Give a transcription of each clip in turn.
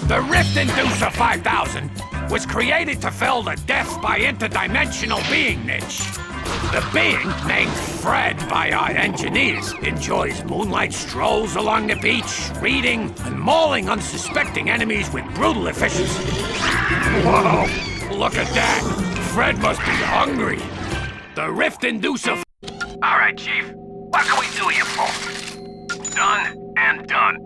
The Rift Inducer 5000 was created to fill the death by interdimensional being niche. The being, named Fred by our engineers, enjoys moonlight strolls along the beach, reading and mauling unsuspecting enemies with brutal efficiency. Whoa! Look at that! Fred must be hungry. The Rift Inducer... Alright, Chief. What can we do you for? Done and done.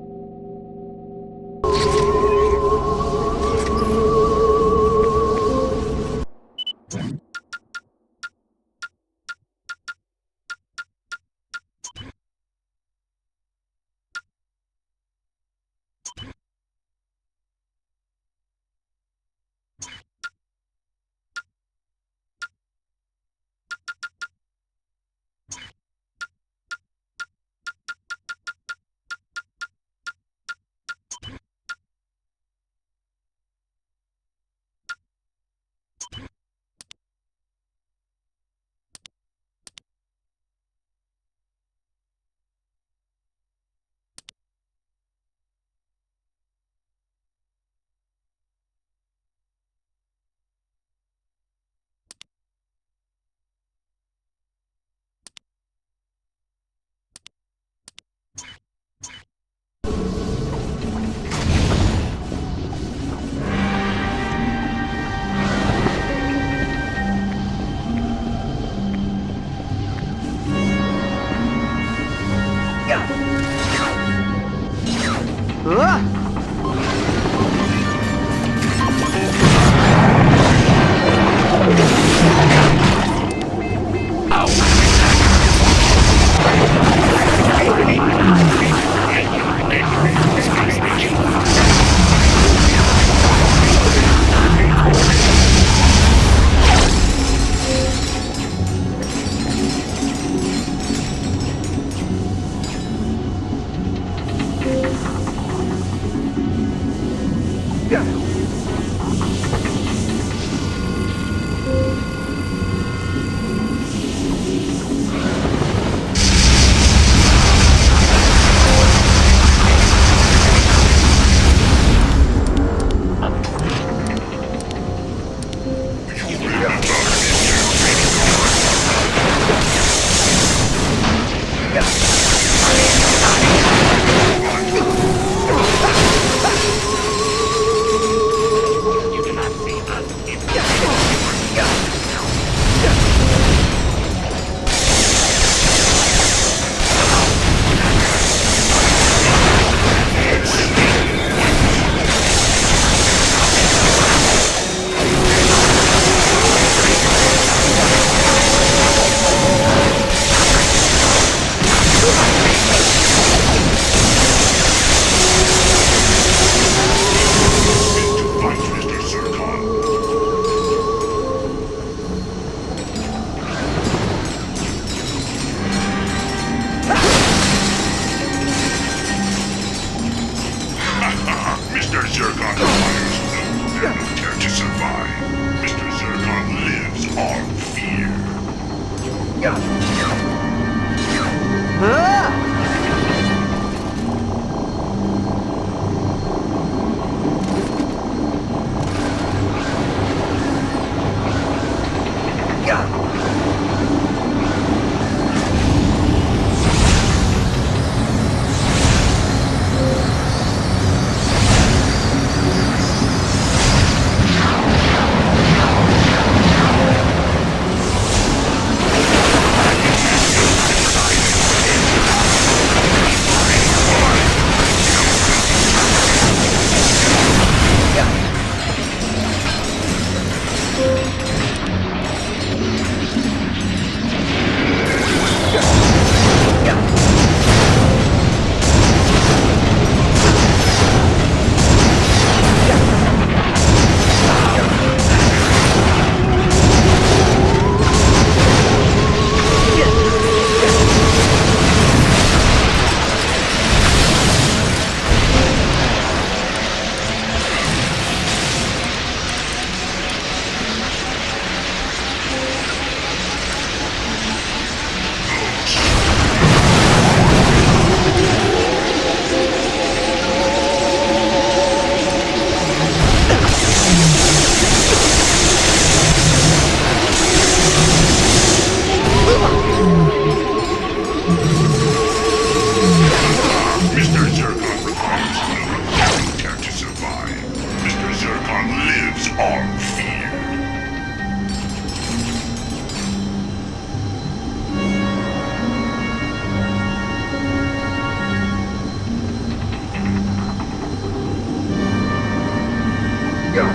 Dare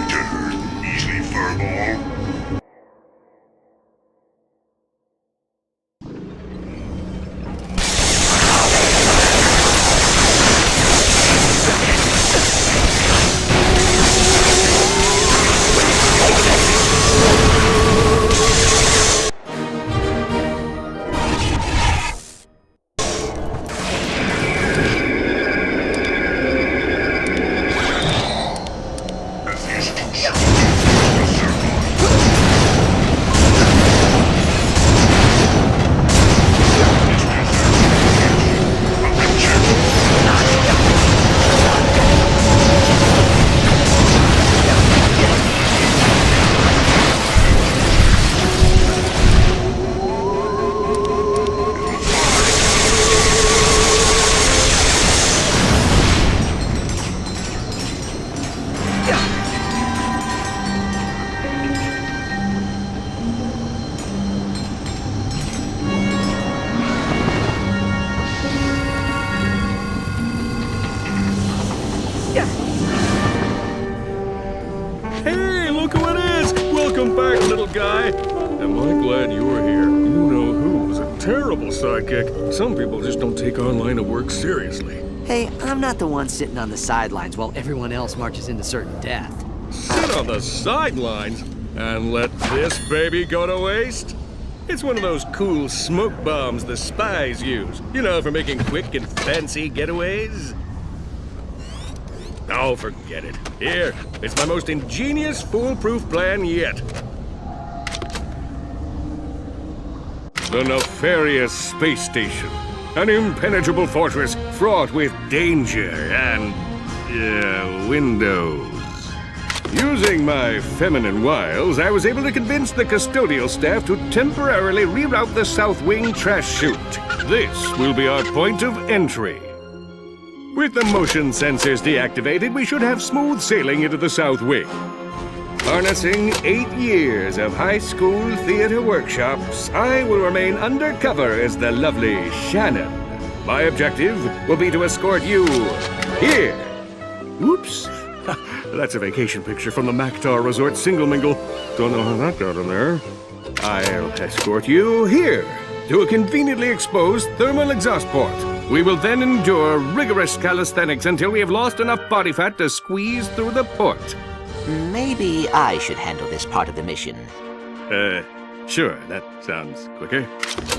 to hurt measly furball? Hey, look who it is! Welcome back, little guy. Am I glad you're here? You know who was a terrible sidekick. Some people just don't take on line of work seriously. Hey, I'm not the one sitting on the sidelines while everyone else marches into certain death. Sit on the sidelines and let this baby go to waste? It's one of those cool smoke bombs the spies use. You know, for making quick and fancy getaways. Oh, forget it. Here, it's my most ingenious, foolproof plan yet. The nefarious space station. An impenetrable fortress fraught with danger and, windows. Using my feminine wiles, I was able to convince the custodial staff to temporarily reroute the South Wing trash chute. This will be our point of entry. With the motion sensors deactivated, we should have smooth sailing into the South Wing. Harnessing 8 years of high school theater workshops, I will remain undercover as the lovely Shannon. My objective will be to escort you here. Oops. That's a vacation picture from the Mactar Resort Single Mingle. Don't know how that got in there. I'll escort you here to a conveniently exposed thermal exhaust port. We will then endure rigorous calisthenics until we have lost enough body fat to squeeze through the port. Maybe I should handle this part of the mission. Sure, that sounds quicker.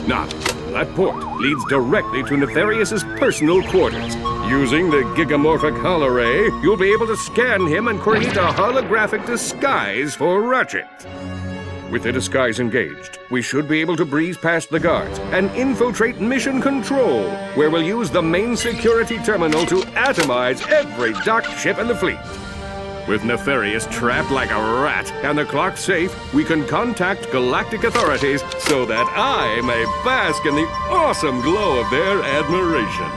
Now, that port leads directly to Nefarious's personal quarters. Using the gigamorphic holoray, you'll be able to scan him and create a holographic disguise for Ratchet. With the disguise engaged, we should be able to breeze past the guards and infiltrate Mission Control, where we'll use the main security terminal to atomize every docked ship in the fleet. With Nefarious trapped like a rat and the clock safe, we can contact galactic authorities so that I may bask in the awesome glow of their admiration.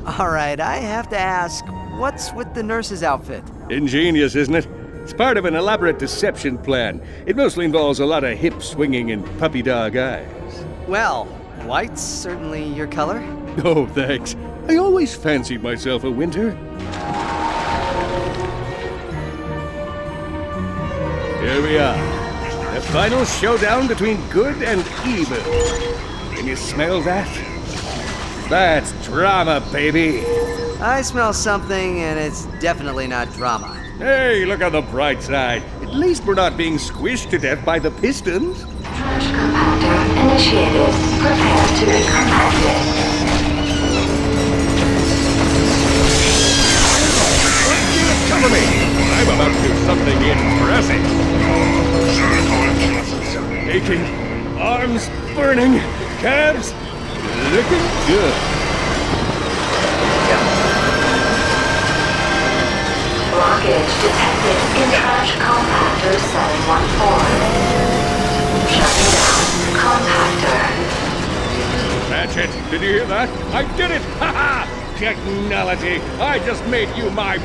All right, I have to ask, what's with the nurse's outfit? Ingenious, isn't it? It's part of an elaborate deception plan. It mostly involves a lot of hip-swinging and puppy dog eyes. Well, white's certainly your color. Oh, thanks. I always fancied myself a winter. Here we are. The final showdown between good and evil. Can you smell that? That's drama, baby. I smell something, and it's definitely not drama. Hey, look on the bright side. At least we're not being squished to death by the pistons. Trash compactor initiated. Prepare to be compacted. Cover me! I'm about to do something impressive. Aching, arms burning, calves looking good. Blockage detected in trash compactor 714. Shutting down compactor. Ratchet, did you hear that? I did it! Ha ha! Technology! I just made you my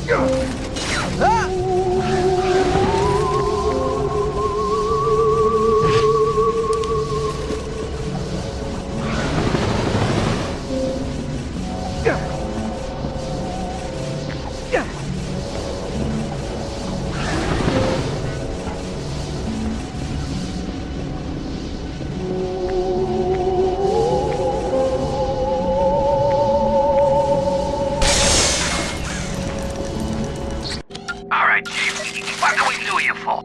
All right, Chief. What can we do you for?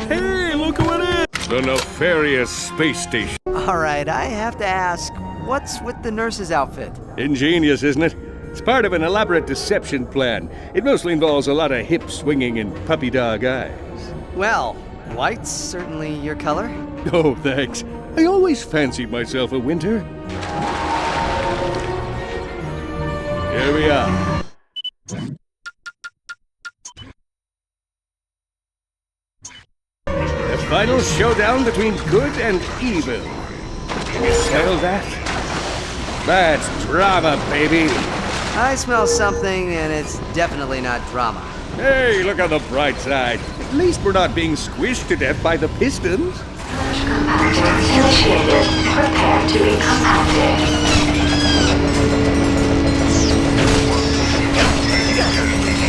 Hey, look who it is! The nefarious space station. All right, I have to ask, what's with the nurse's outfit? Ingenious, isn't it? It's part of an elaborate deception plan. It mostly involves a lot of hip swinging and puppy dog eyes. Well, white's certainly your color. Oh, thanks. I always fancied myself a winter. Here we are. The final showdown between good and evil. You smell that? That's drama, baby. I smell something, and it's definitely not drama. Hey, look on the bright side. At least we're not being squished to death by the pistons. Compactor initiated. Prepare to be compacted.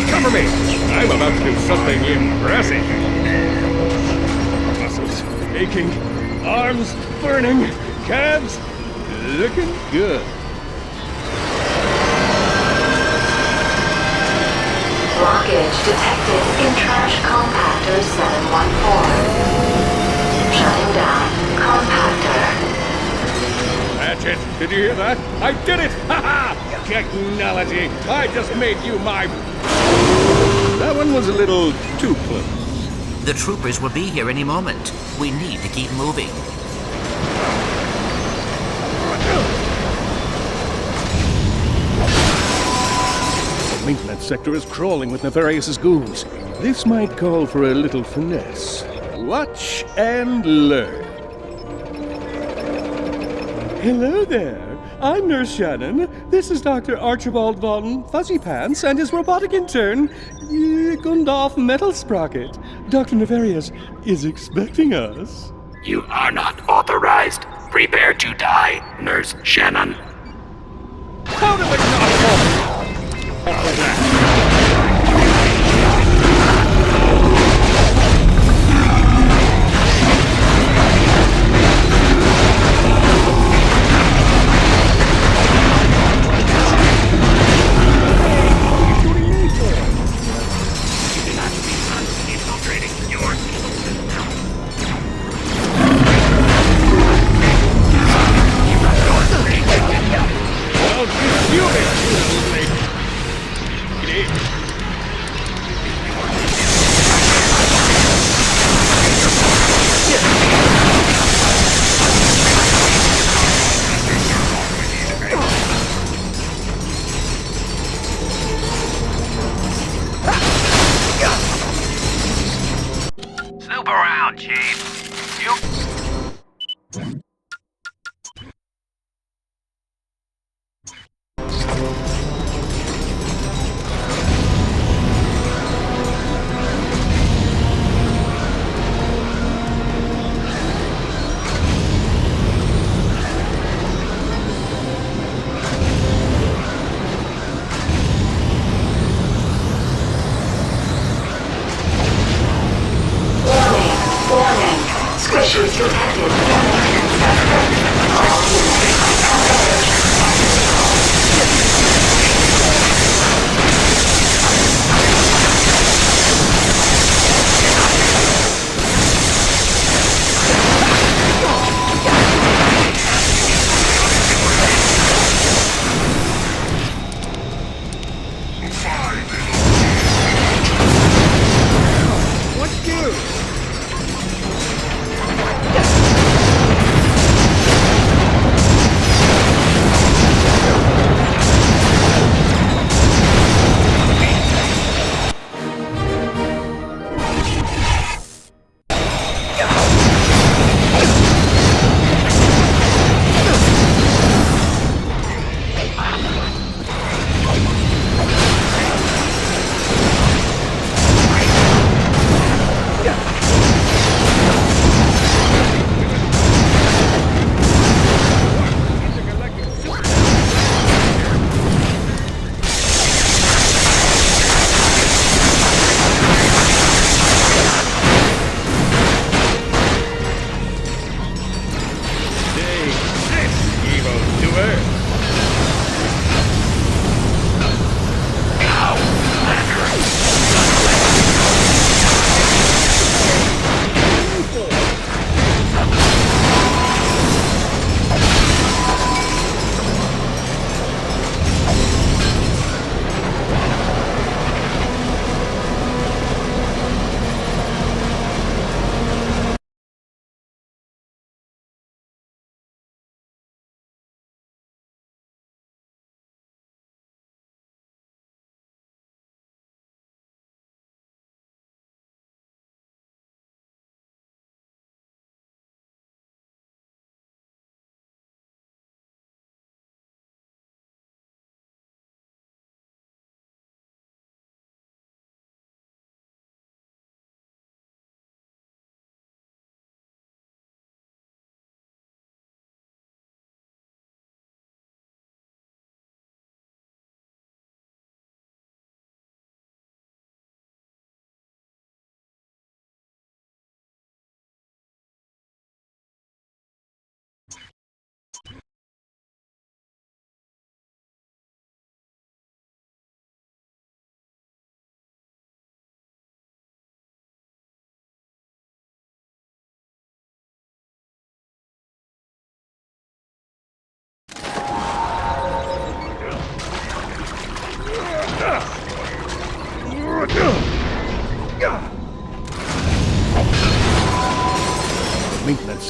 Cover me! I'm about to do something impressive. Muscles aching, arms burning, calves looking good. Blockage detected in trash compactor 714. Shutting down compactor. Ratchet, did you hear that? I did it! Ha ha! Technology! I just made you my... That one was a little too close. The troopers will be here any moment. We need to keep moving. The maintenance sector is crawling with nefarious goons. This might call for a little finesse. Watch and learn. Hello there. I'm Nurse Shannon. This is Dr. Archibald von Fuzzy Pants and his robotic intern, Gundolf Metal Sprocket. Dr. Nefarious is expecting us. You are not authorized. Prepare to die, Nurse Shannon. How did we not what was that? Snoop around, Chief.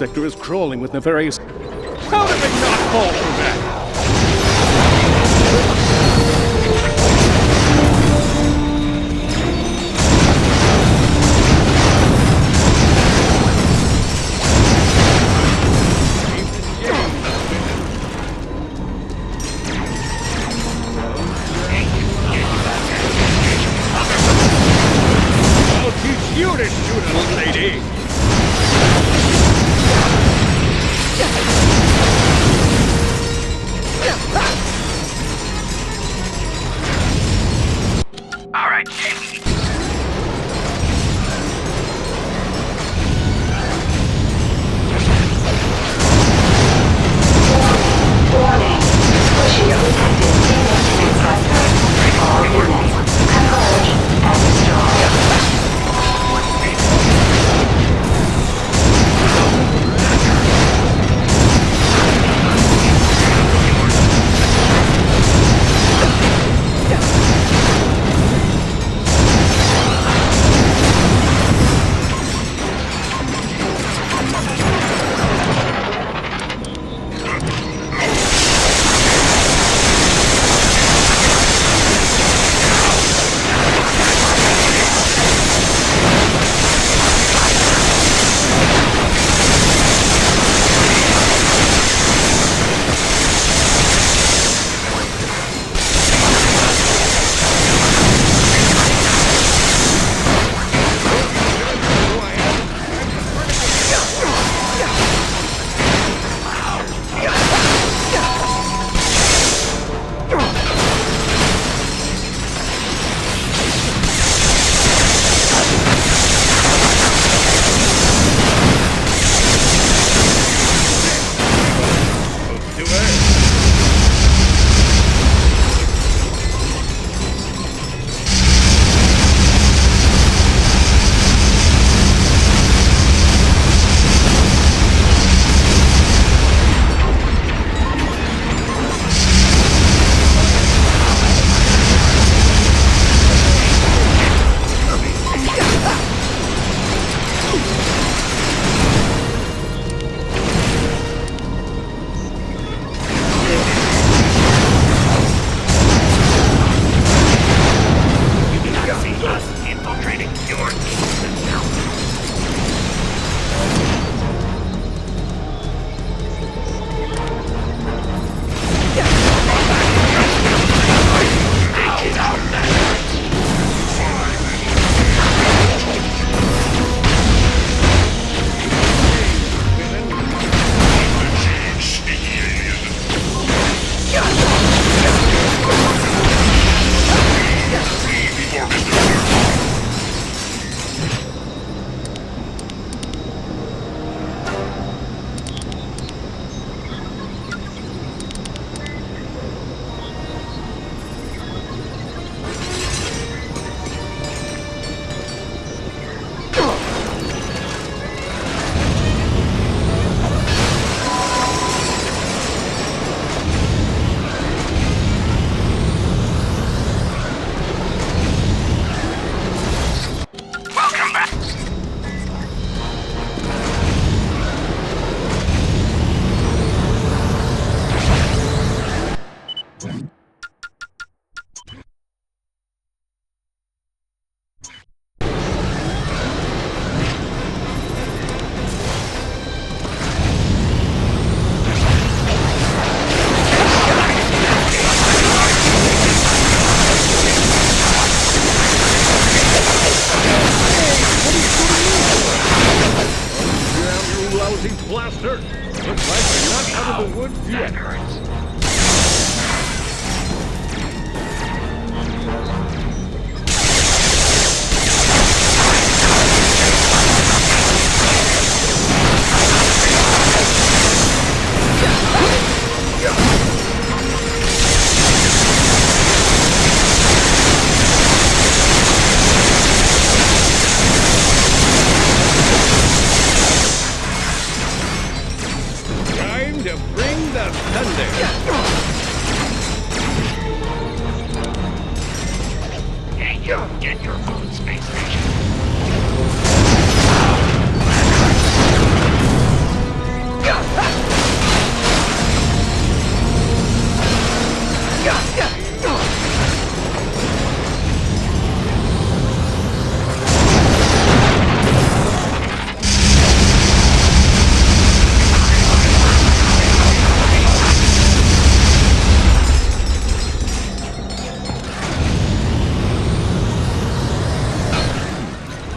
sector is crawling with nefarious... How did they not fall through that? I'll teach you to shoot a lady!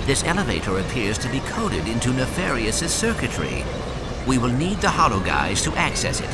This elevator appears to be coded into Nefarious' circuitry. We will need the Hollow Guys to access it.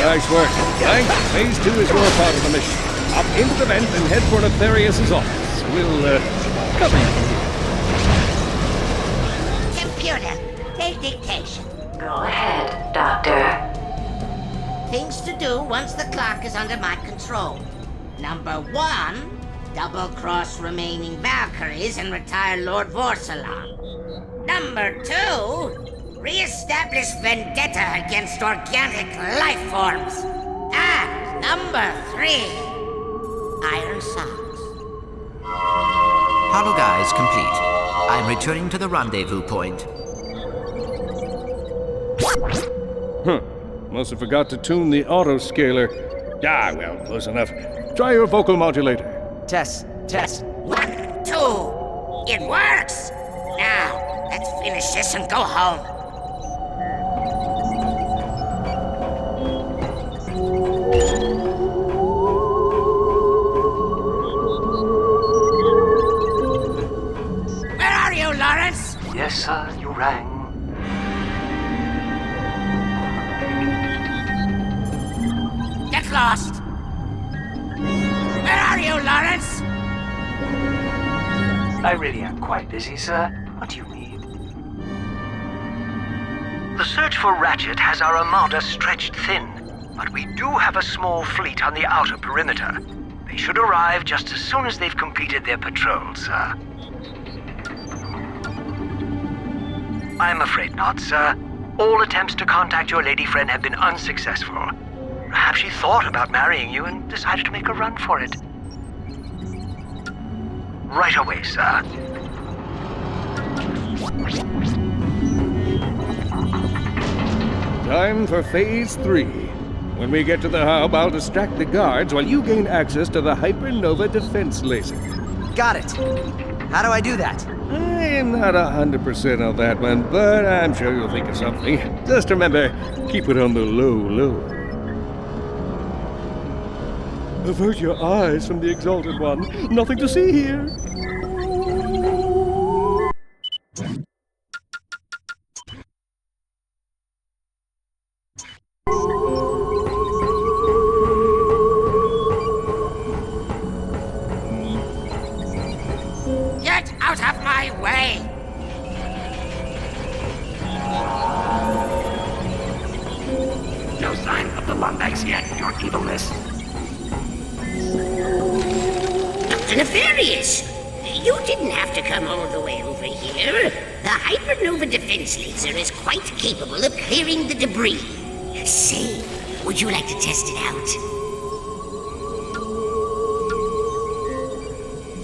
Nice work. Clank, phase 2 is your part of the mission. Up into the vent and head for Nefarious' office. We'll, cover you from here. Computer, take dictation. Go ahead, Doctor. Things to do once the clock is under my control. Number 1, double-cross remaining Valkyries and retire Lord Vorsalon. Number 2, re-establish vendetta against organic life forms. And number 3, Iron Socks. Hollow Guys complete. I'm returning to the rendezvous point. Must have forgot to tune the auto-scaler. Ah, well, close enough. Try your vocal modulator. Test. 1, 2. It works! Now, let's finish this and go home. Where are you, Lawrence? Yes, sir, you rang. Get lost. Where are you, Lawrence? I really am quite busy, sir. What do you need? The search for Ratchet has our armada stretched thin, but we do have a small fleet on the outer perimeter. They should arrive just as soon as they've completed their patrol, sir. I'm afraid not, sir. All attempts to contact your lady friend have been unsuccessful. Perhaps she thought about marrying you and decided to make a run for it. Right away, sir. Time for phase 3. When we get to the hub, I'll distract the guards while you gain access to the Hypernova defense laser. Got it. How do I do that? I'm not 100% on that one, but I'm sure you'll think of something. Just remember, keep it on the low. Avert your eyes from the Exalted One. Nothing to see here. Get out of my way! No sign of the Lumbex yet, your evilness. Dr. Nefarious! You didn't have to come all the way over here. The Hypernova defense laser is quite capable of clearing the debris. Say, would you like to test it out?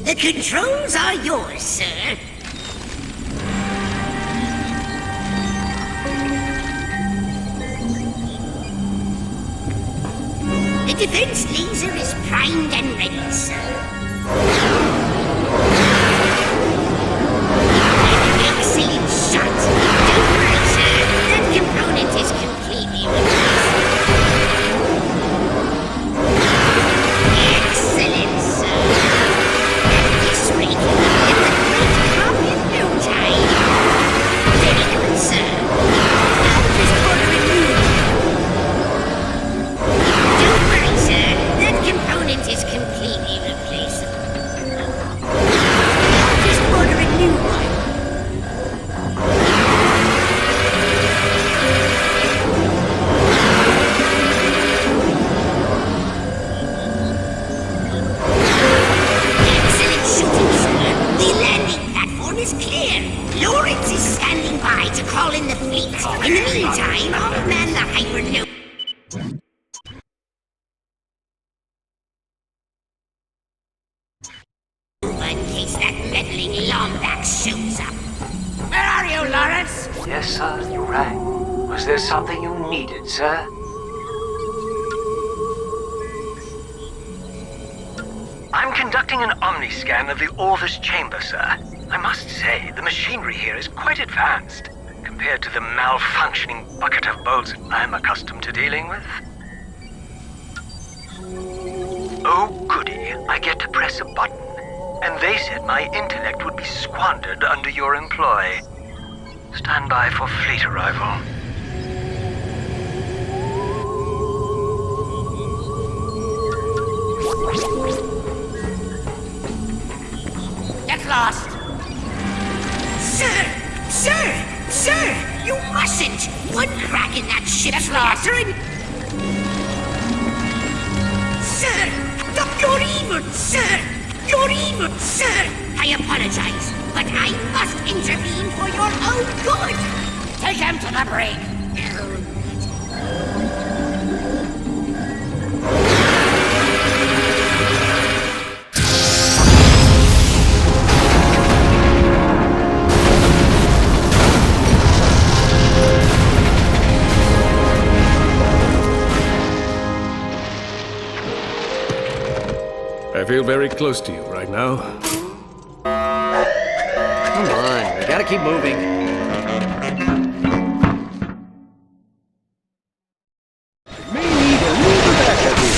The controls are yours, sir. The defense laser is primed and ready, sir. Excellent shot. Don't worry, sir. That component is completely Yes, sir, you rang. Was there something you needed, sir? I'm conducting an omniscan of the Orvis chamber, sir. I must say, the machinery here is quite advanced compared to the malfunctioning bucket of bolts I'm accustomed to dealing with. Oh, goody. I get to press a button. And they said my intellect would be squandered under your employ. Stand by for fleet arrival. Get lost! Sir! Sir! Sir! You mustn't! One crack in that ship's lost! Sir! Stop your evil, sir! You're evil, sir! I apologize, but I must intervene for your own good! Take him to the brig! I feel very close to you right now. Come on, we gotta keep moving. May need a little backup here.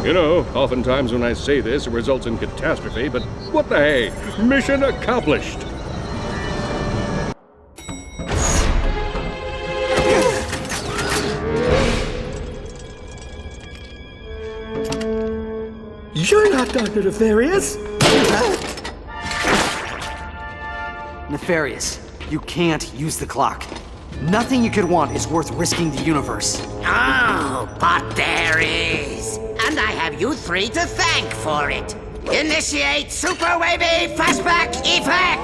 You know, oftentimes when I say this, it results in catastrophe, but what the hey? Mission accomplished! You're not Dr. Nefarious! Nefarious, you can't use the clock. Nothing you could want is worth risking the universe. Oh, but there is! And I have you three to thank for it. Initiate Super Wavy Fastback Effect!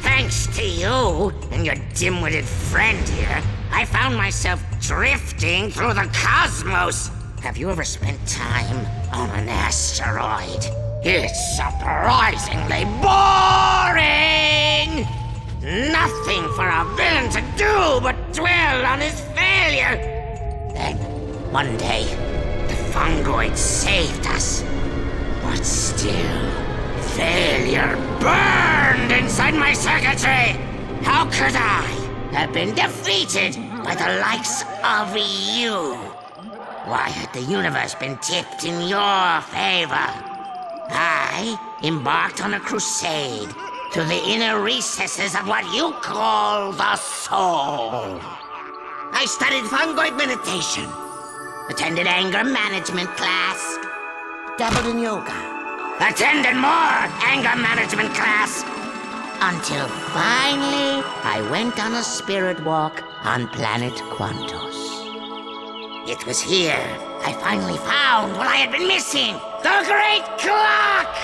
Thanks to you and your dim-witted friend here, I found myself drifting through the cosmos. Have you ever spent time on an asteroid? It's surprisingly boring! Nothing for a villain to do but dwell on his failure. Then, one day, the fungoid saved us. But still, failure burned inside my circuitry. How could I have been defeated by the likes of you? Why had the universe been tipped in your favor? I embarked on a crusade to the inner recesses of what you call the soul. I studied fungoid meditation, attended anger management class, dabbled in yoga, attended more anger management class, until finally I went on a spirit walk on planet Quantos. It was here I finally found what I had been missing, the Great Clock!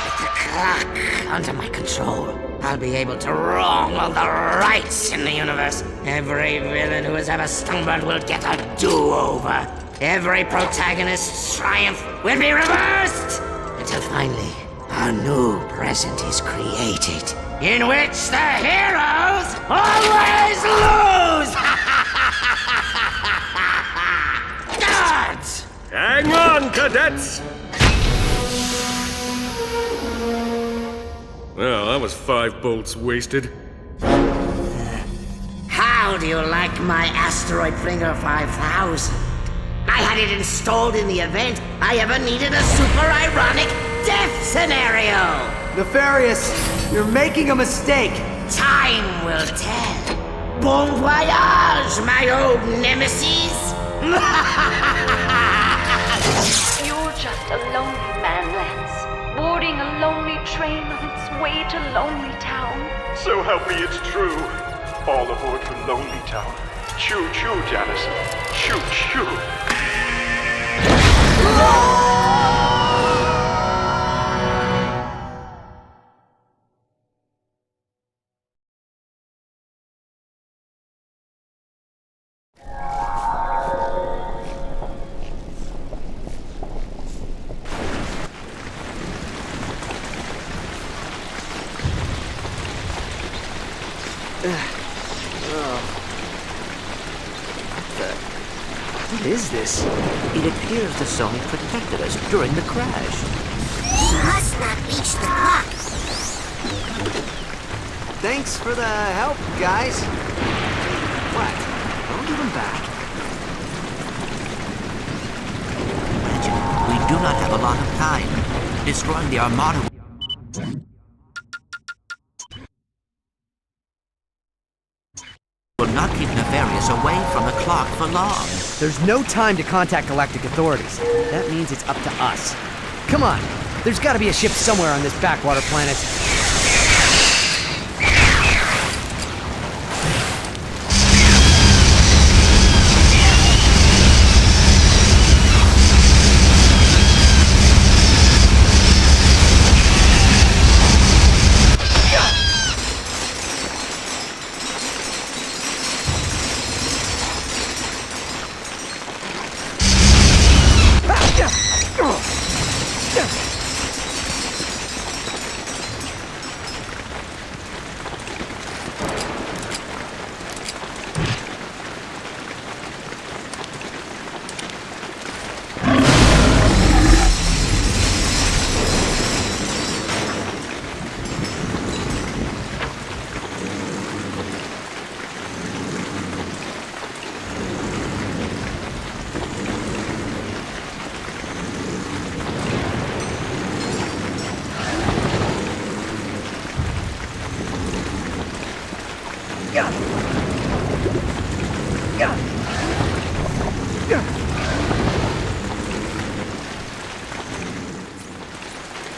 With the clock under my control, I'll be able to wrong all the rights in the universe. Every villain who has ever stumbled will get a do-over. Every protagonist's triumph will be reversed! Until finally, a new present is created, in which the heroes always lose! Guards! Hang on, cadets! Well, that was 5 bolts wasted. How do you like my asteroid flinger 5000? I had it installed in the event I ever needed a super ironic death scenario! Nefarious, you're making a mistake. Time will tell. Bon voyage, my old nemesis! You're just a lonely man, Lance, boarding a lonely train on its way to Lonely Town. So help me, it's true. All aboard for Lonely Town. Choo-choo, Janice. Choo-choo. What is this? It appears the Sony protected us during the crash. We must not reach the clock. Thanks for the help, guys. What? Don't give them back. Ratchet, we do not have a lot of time. Destroying the Armada will not keep Nefarious away from the clock for long. There's no time to contact galactic authorities. That means it's up to us. Come on, there's gotta be a ship somewhere on this backwater planet.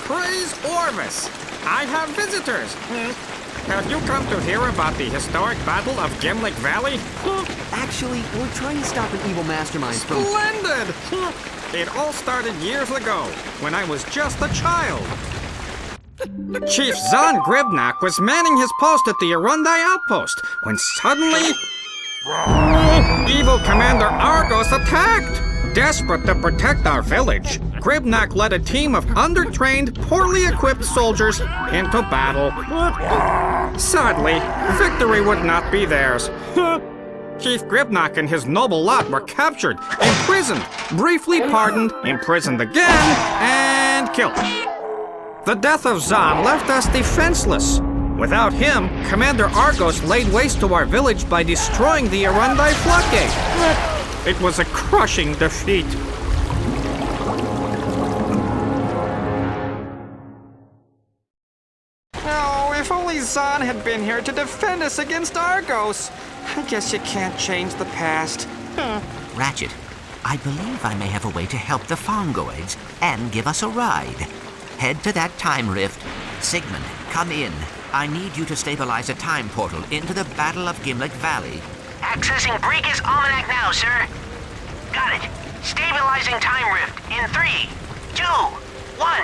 Praise Orvis! I have visitors! Have you come to hear about the historic Battle of Gimlick Valley? Actually, we're trying to stop an evil mastermind from... Splendid! It all started years ago, when I was just a child. Chief Zahn Gribnak was manning his post at the Arundai outpost, when suddenly... evil Commander Argos attacked! Desperate to protect our village, Gribnak led a team of undertrained, poorly equipped soldiers into battle. Sadly, victory would not be theirs. Chief Gribnak and his noble lot were captured, imprisoned, briefly pardoned, imprisoned again, and killed. The death of Zahn left us defenseless. Without him, Commander Argos laid waste to our village by destroying the Arundai floodgate. It was a crushing defeat. Oh, if only Zahn had been here to defend us against Argos. I guess you can't change the past. Ratchet, I believe I may have a way to help the Fongoids and give us a ride. Head to that time rift. Sigmund, come in. I need you to stabilize a time portal into the Battle of Gimlet Valley. Accessing Briga's Almanac now, sir. Got it. Stabilizing time rift in 3, 2, 1.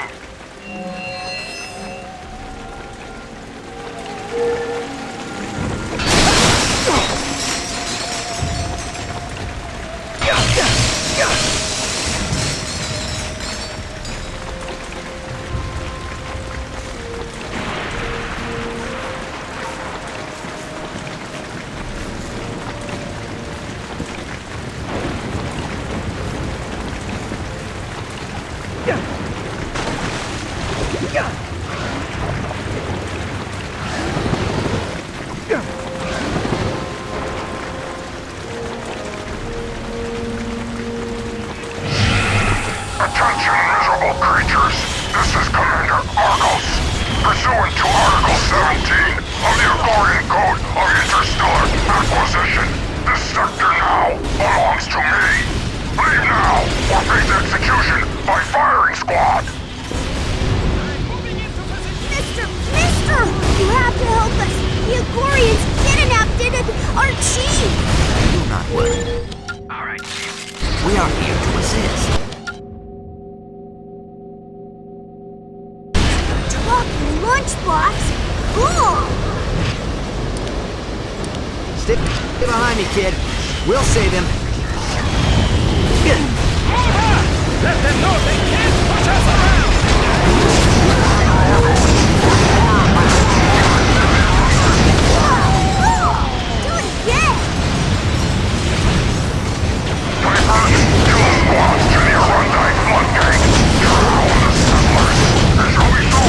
Attention, miserable creatures. This is Commander Argos. Pursuant to Article 17 of the Agorian Code of Interstellar Acquisition, this sector now belongs to me. Leave now, or face execution by firing squad. Mister! You have to help us! The Agorians kidnapped our chief! Do not worry. All right. We are here to assist. Talking lunchbox? Cool! Stay behind me, kid. We'll save him. Let them know they can't push us around! Do it again! Typhus, kill squads to the Arundai flood gang. You're all the settlers. There shall be no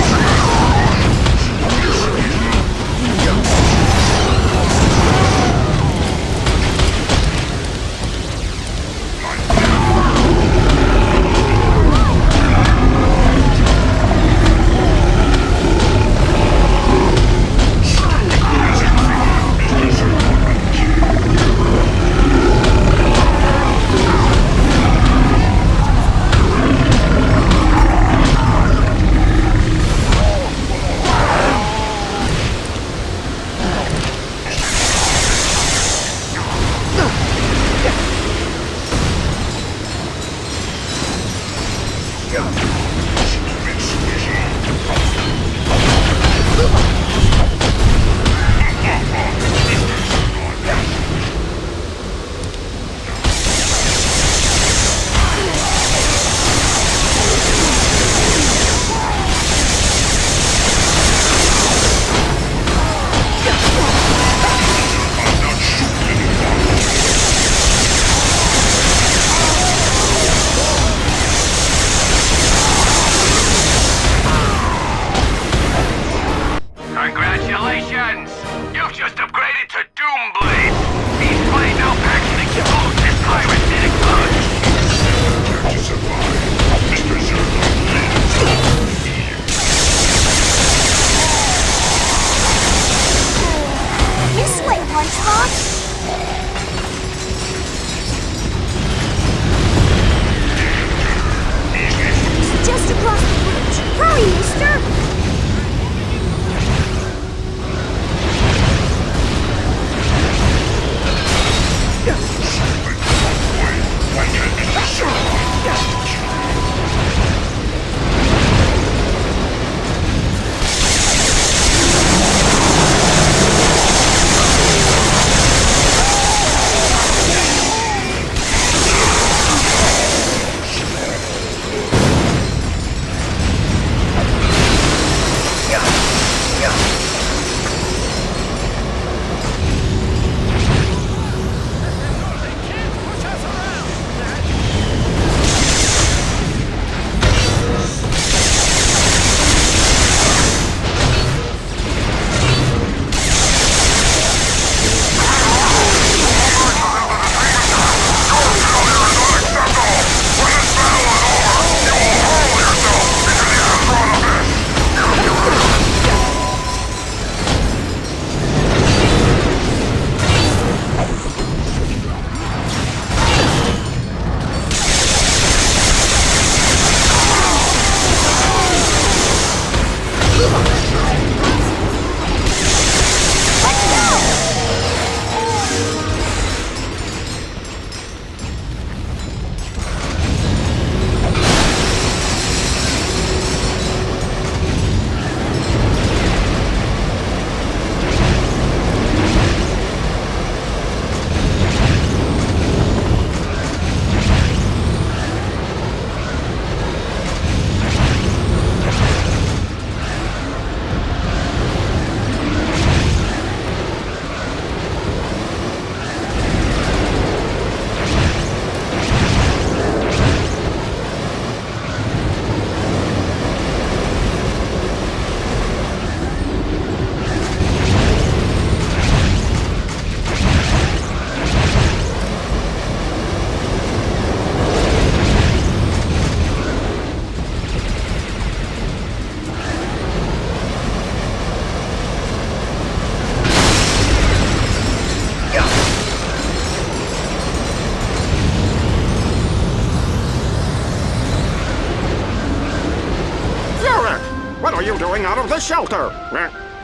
What are you doing out of the shelter?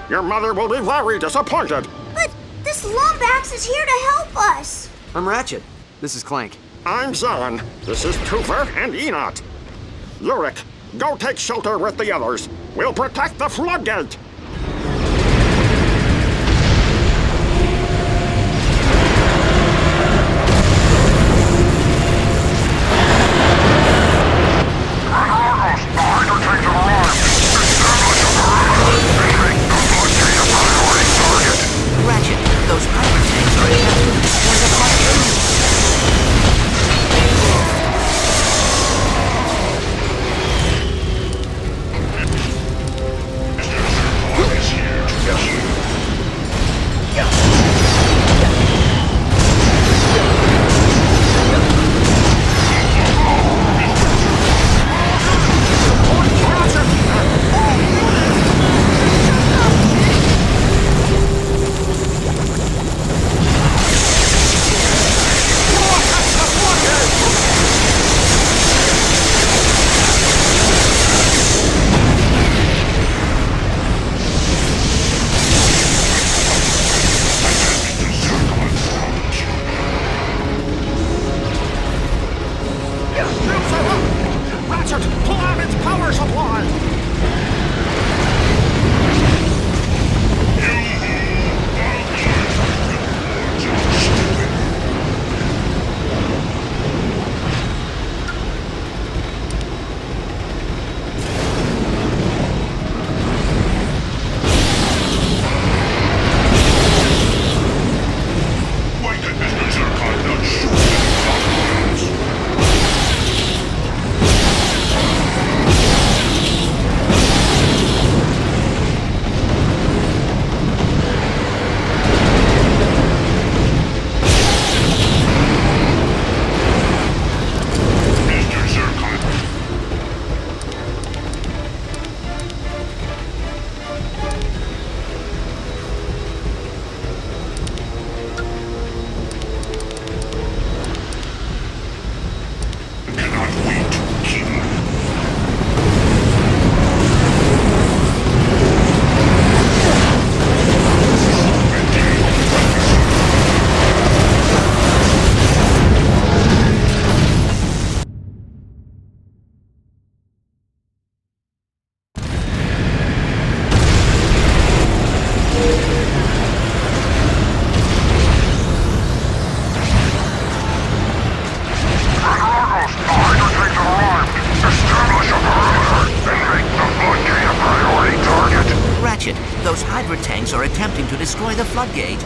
Your mother will be very disappointed. But this Lombax is here to help us. I'm Ratchet. This is Clank. I'm Zan. This is Toofer and Enot. Yurik, go take shelter with the others. We'll protect the floodgate. Ratchet, those pirate tanks are attempting to destroy the floodgate. Those Hydra tanks are attempting to destroy the floodgate.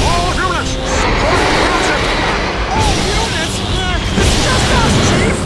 All units, support Ratchet! All units? It's just us, Chief!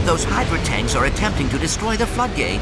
Those Hydra tanks are attempting to destroy the floodgate.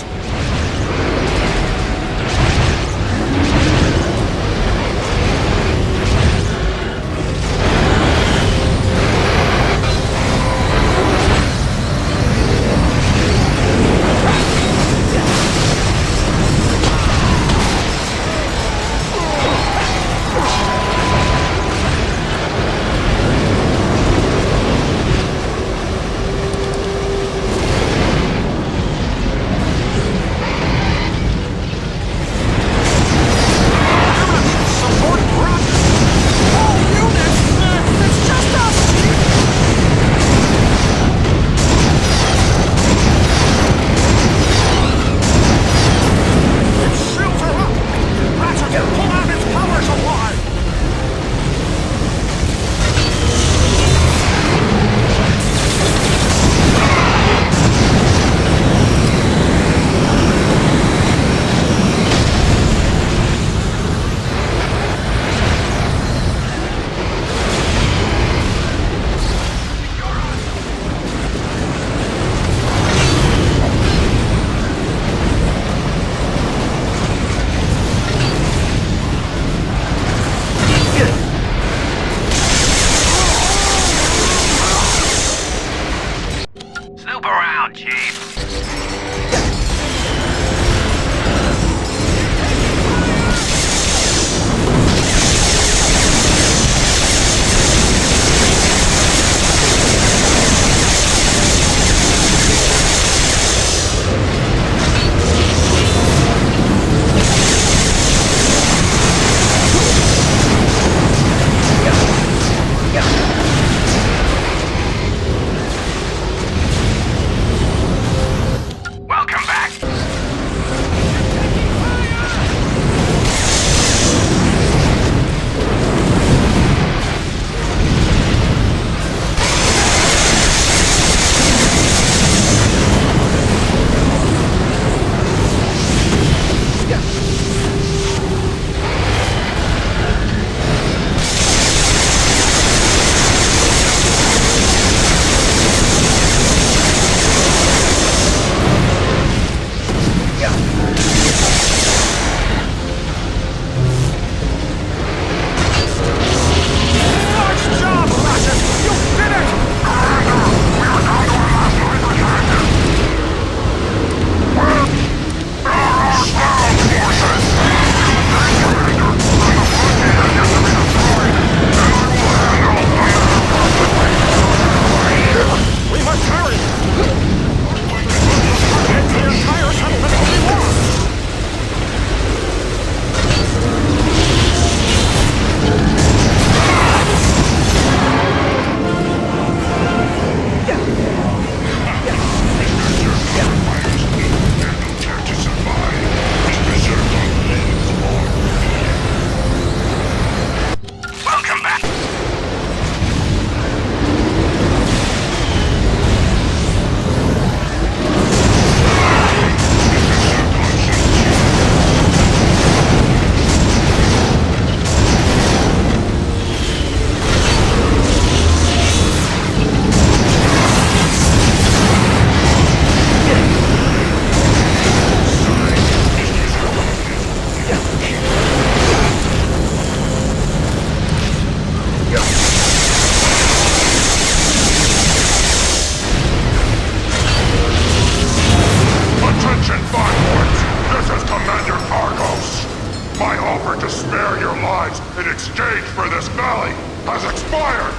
offered to spare your lives in exchange for this valley has expired.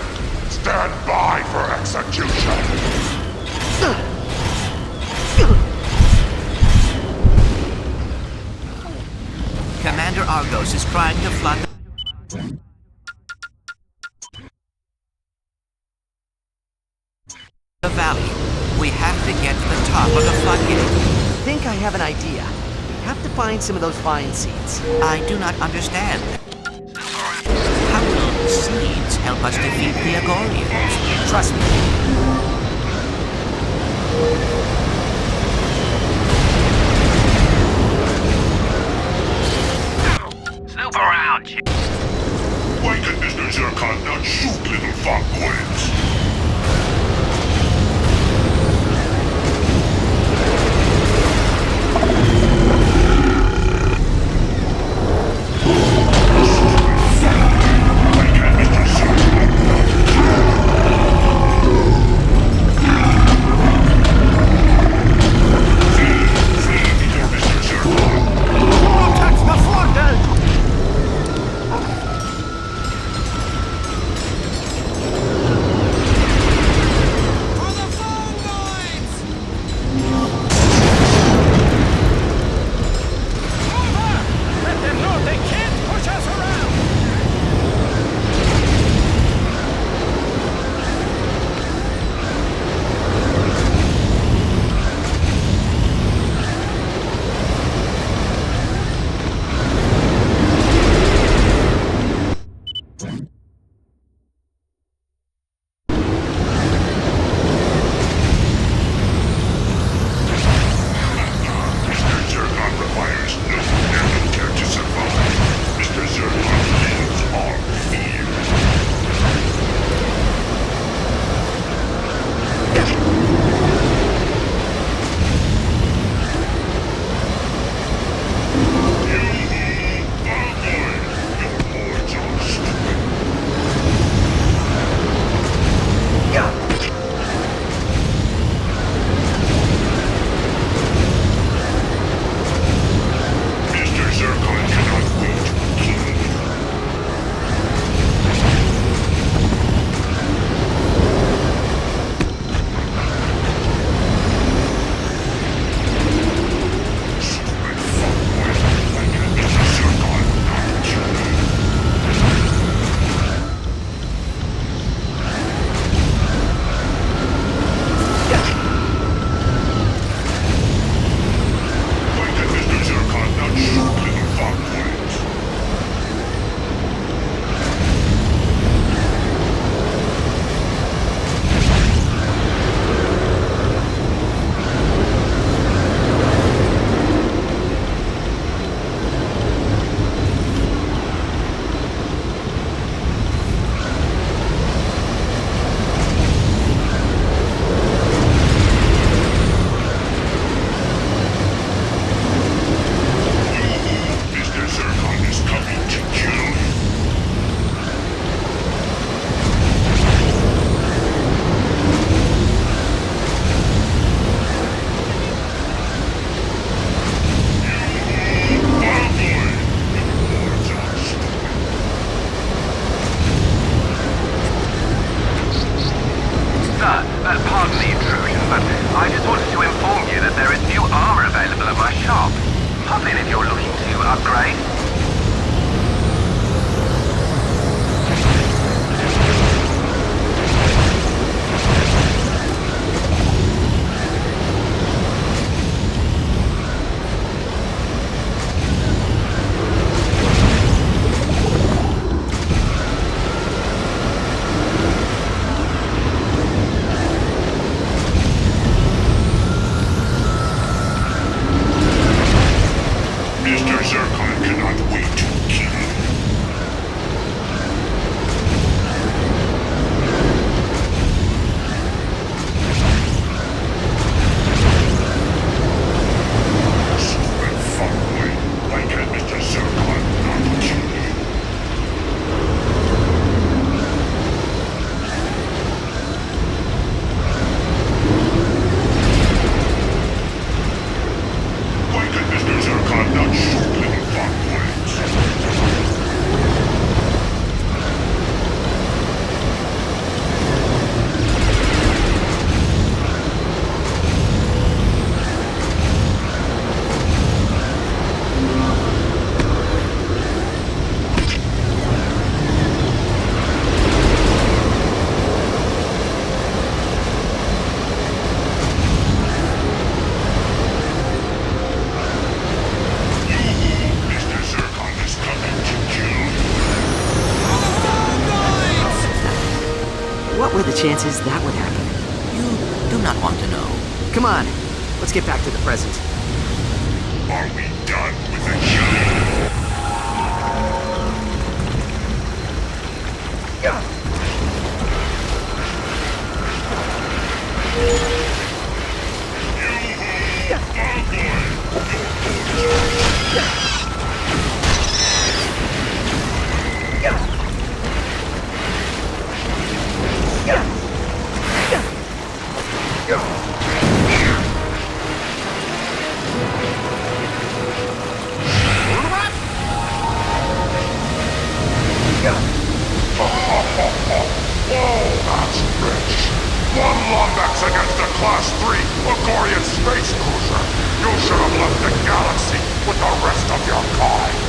Stand by for execution. Commander Argos is trying to flood the valley. We have to get to the top of the floodgate. I think I have an idea. We have to find some of those vine seeds. I do not understand. How will seeds help us defeat the Agorians? Trust me. Snoop around, Chief. Why did Mr. Zircon not shoot little Fonkoids? What were the chances that would happen? You do not want to know. Come on, let's get back to the present. Are we done with the killing? One Lombax against a Class 3 Aquarian space cruiser! You should have left the galaxy with the rest of your kind!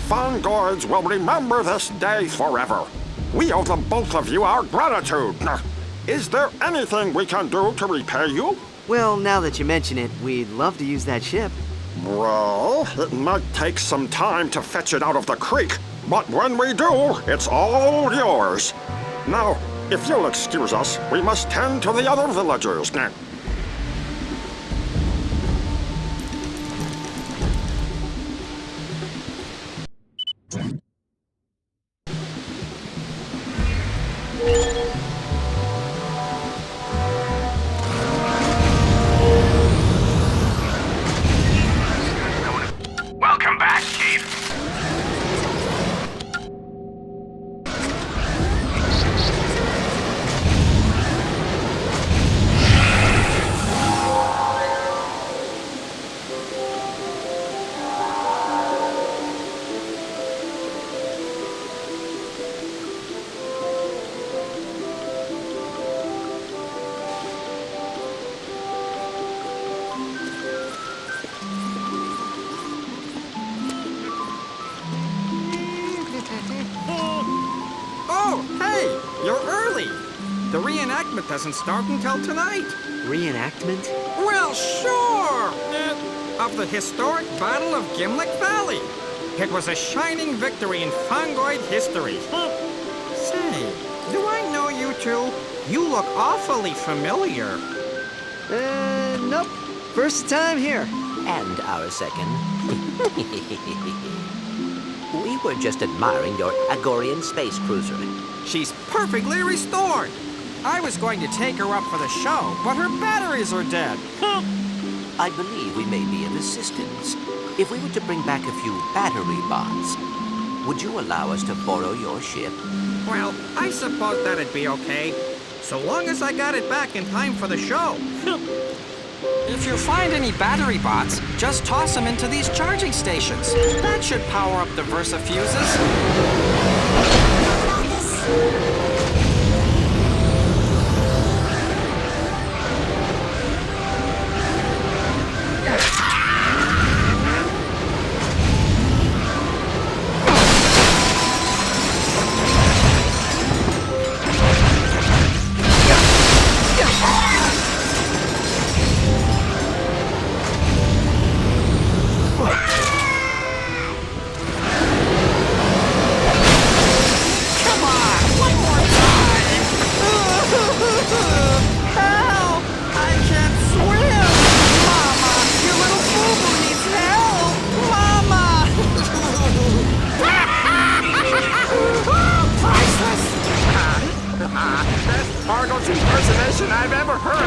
Fangoids will remember this day forever. We owe the both of you our gratitude. Is there anything we can do to repay you? Well, now that you mention it, we'd love to use that ship. Well, it might take some time to fetch it out of the creek, but when we do, it's all yours. Now, if you'll excuse us, we must tend to the other villagers. Welcome back, Chief. the reenactment doesn't start until tonight. Reenactment? Well, sure! Of the historic Battle of Gimlick Valley. It was a shining victory in Fungoid history. Say, do I know you two? You look awfully familiar. Nope. First time here. And our second. We were just admiring your Agorian space cruiser. She's perfectly restored. I was going to take her up for the show, but her batteries are dead. I believe we may be of assistance. If we were to bring back a few battery bots, would you allow us to borrow your ship? Well, I suppose that'd be okay, so long as I got it back in time for the show. If you find any battery bots, just toss them into these charging stations. That should power up the Versa fuses. Argos impersonation I've ever heard.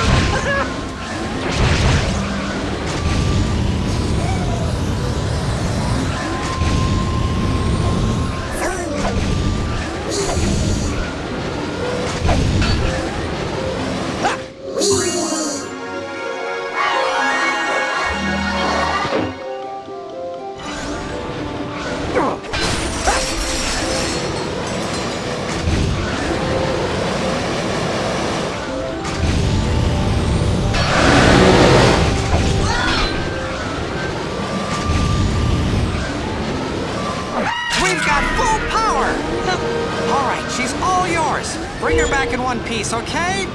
Bring her back in one piece, okay?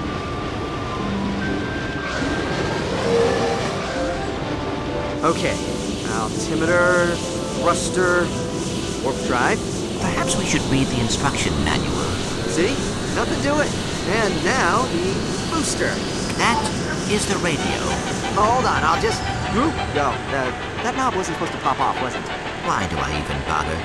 Okay. Altimeter, thruster, warp drive. Perhaps we should read the instruction manual. See? Nothing to it. And now the booster. That is the radio. Oh, hold on, I'll just... No, that knob wasn't supposed to pop off, was it? Why do I even bother?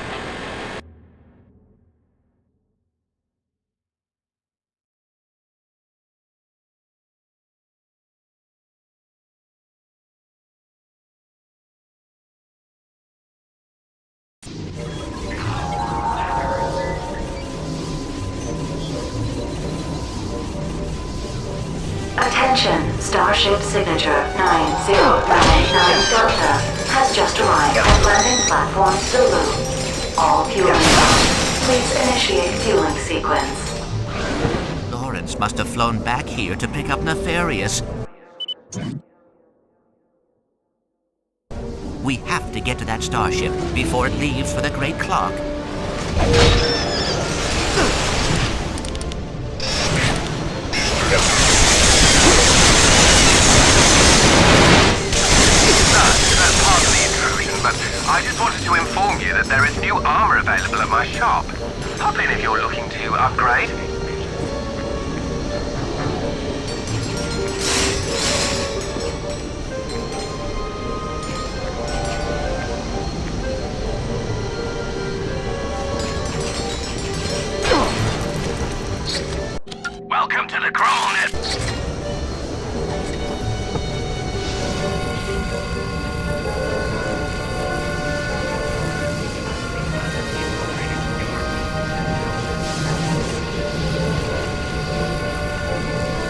Attention, Starship Signature 9099 Delta has just arrived at landing platform Zulu. All fueling bound. Please initiate fueling sequence. Lawrence must have flown back here to pick up Nefarious. We have to get to that starship before it leaves for the Great Clock. Pardon the intrusion, but I just wanted to inform you that there is new armor available at my shop. Pop in if you're looking to upgrade. Welcome to the Chronosceptor.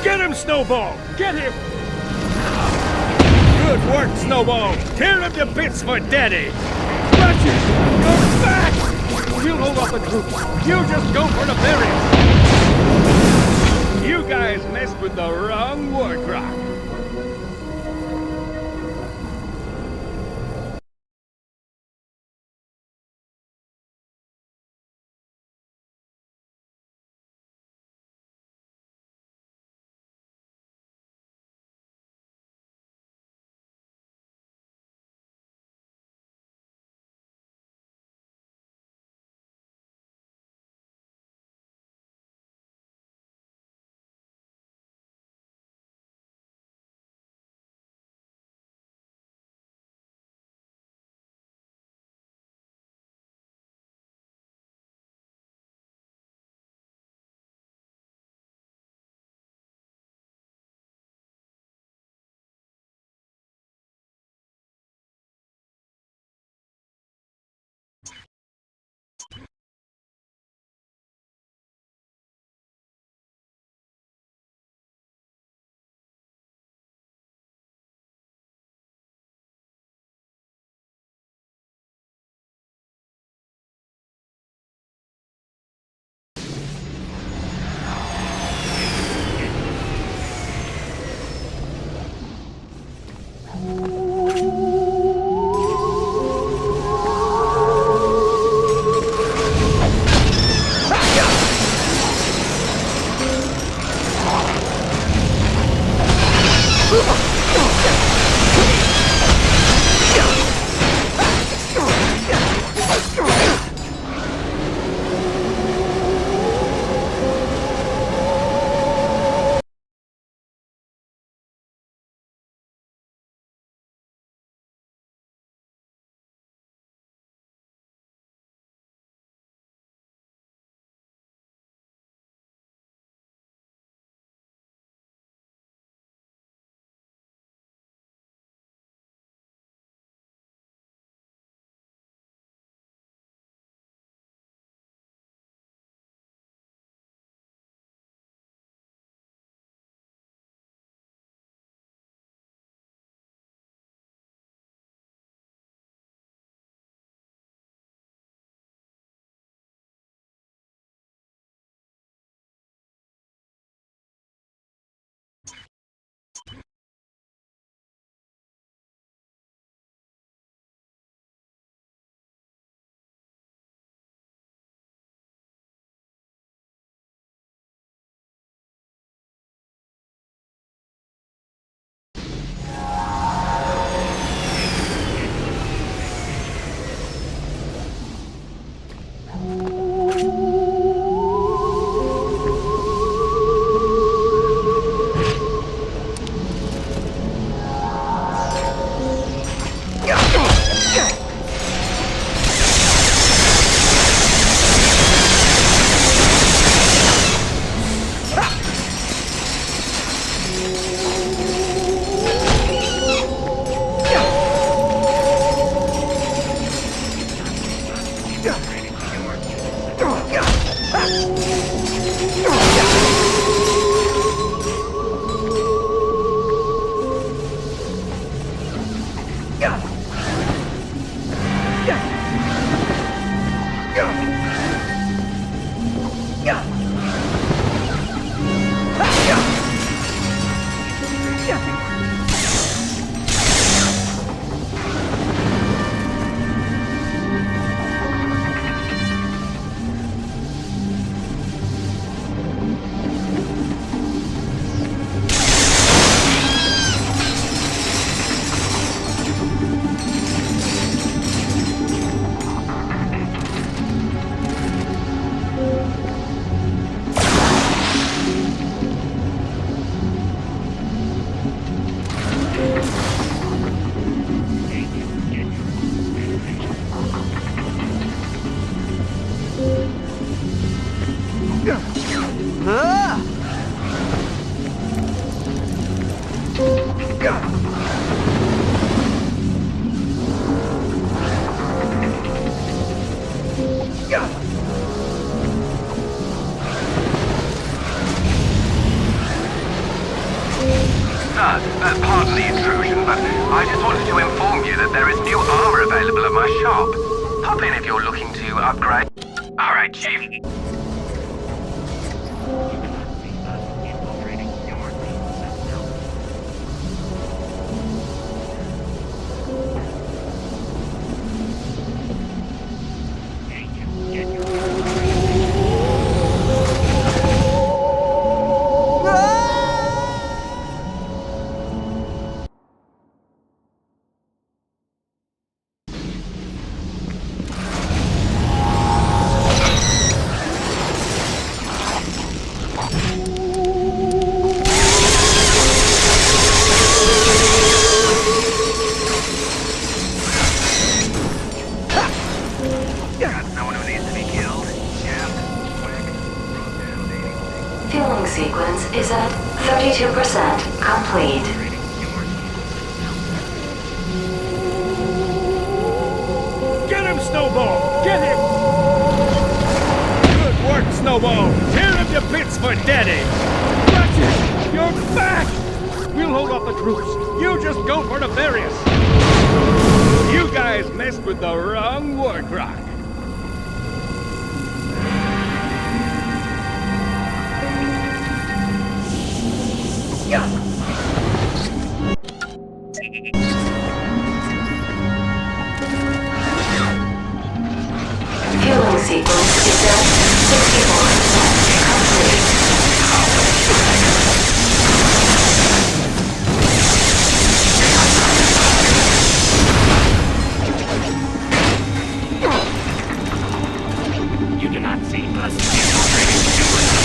Get him, Snowball! Get him! Good work, Snowball! Tear him to bits for Daddy! Ratchet! You're back! We'll hold off the troops. You just go for the barrier! You guys messed with the wrong war clock. Pardon the intrusion, but I just wanted to inform you that there is new armor available at my shop. Pop in if you're looking to upgrade. All right, Chief. Fueling sequence is at 32% complete. Get him, Snowball! Get him! Good work, Snowball! Tear him to bits for Daddy! Ratchet, you're back! We'll hold off the troops. You just go for nefarious. You guys messed with the wrong war croc. Fueling sequence is at 64% complete. You do not see us infiltrating sewers.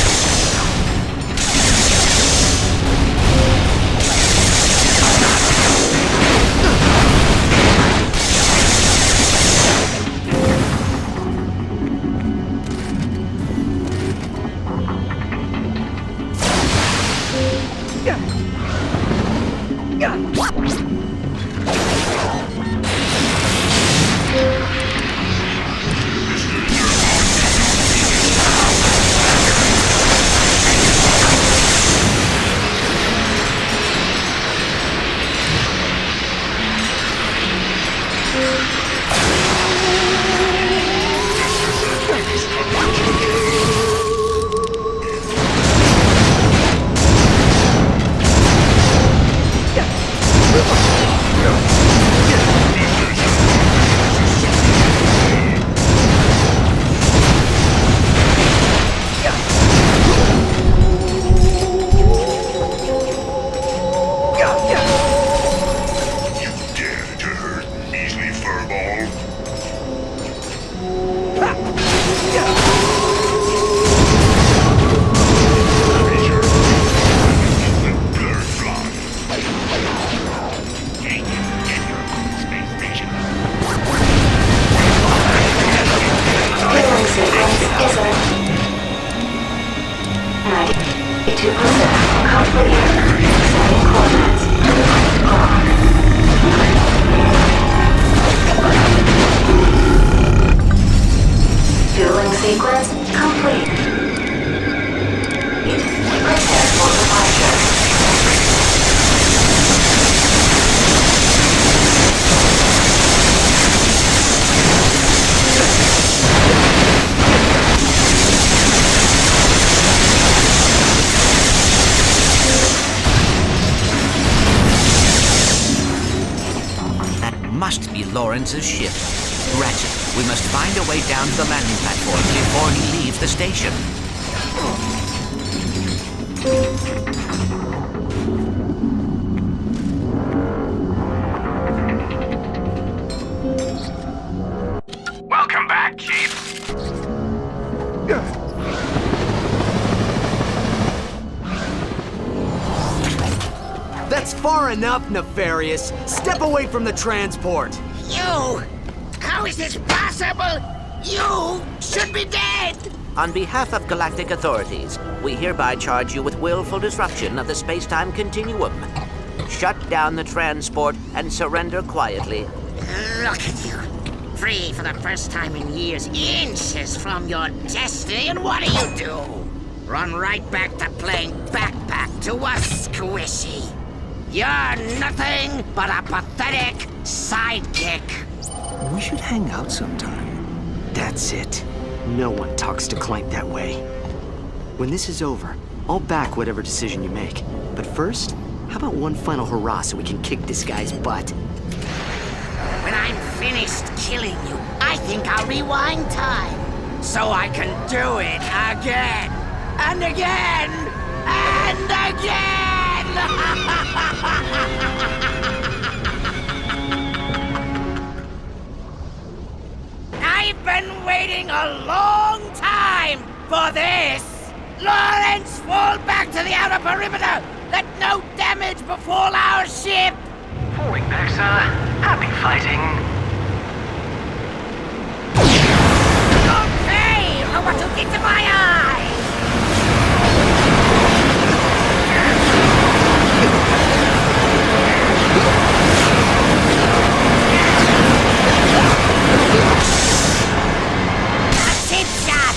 Lawrence's ship. Ratchet, we must find a way down to the landing platform before he leaves the station. Welcome back, Chief. That's far enough, Nefarious. Step away from the transport. You! How is this possible? You should be dead! On behalf of galactic authorities, we hereby charge you with willful disruption of the space-time continuum. Shut down the transport and surrender quietly. Look at you. For free for the first time in years, inches from your destiny, and what do? Run right back to playing backpack to a squishy. You're nothing but a pathetic sidekick. We should hang out sometime. That's it. No one talks to Clank that way. When this is over, I'll back whatever decision you make. But first, how about one final hurrah so we can kick this guy's butt? When I'm finished killing you, I think I'll rewind time. So I can do it again, and again, and again! I've been waiting a long time for this! Lawrence, fall back to the outer perimeter! Let no damage befall our ship! Falling back, sir. Happy fighting. Okay, I want to get to my eye! A tip shot!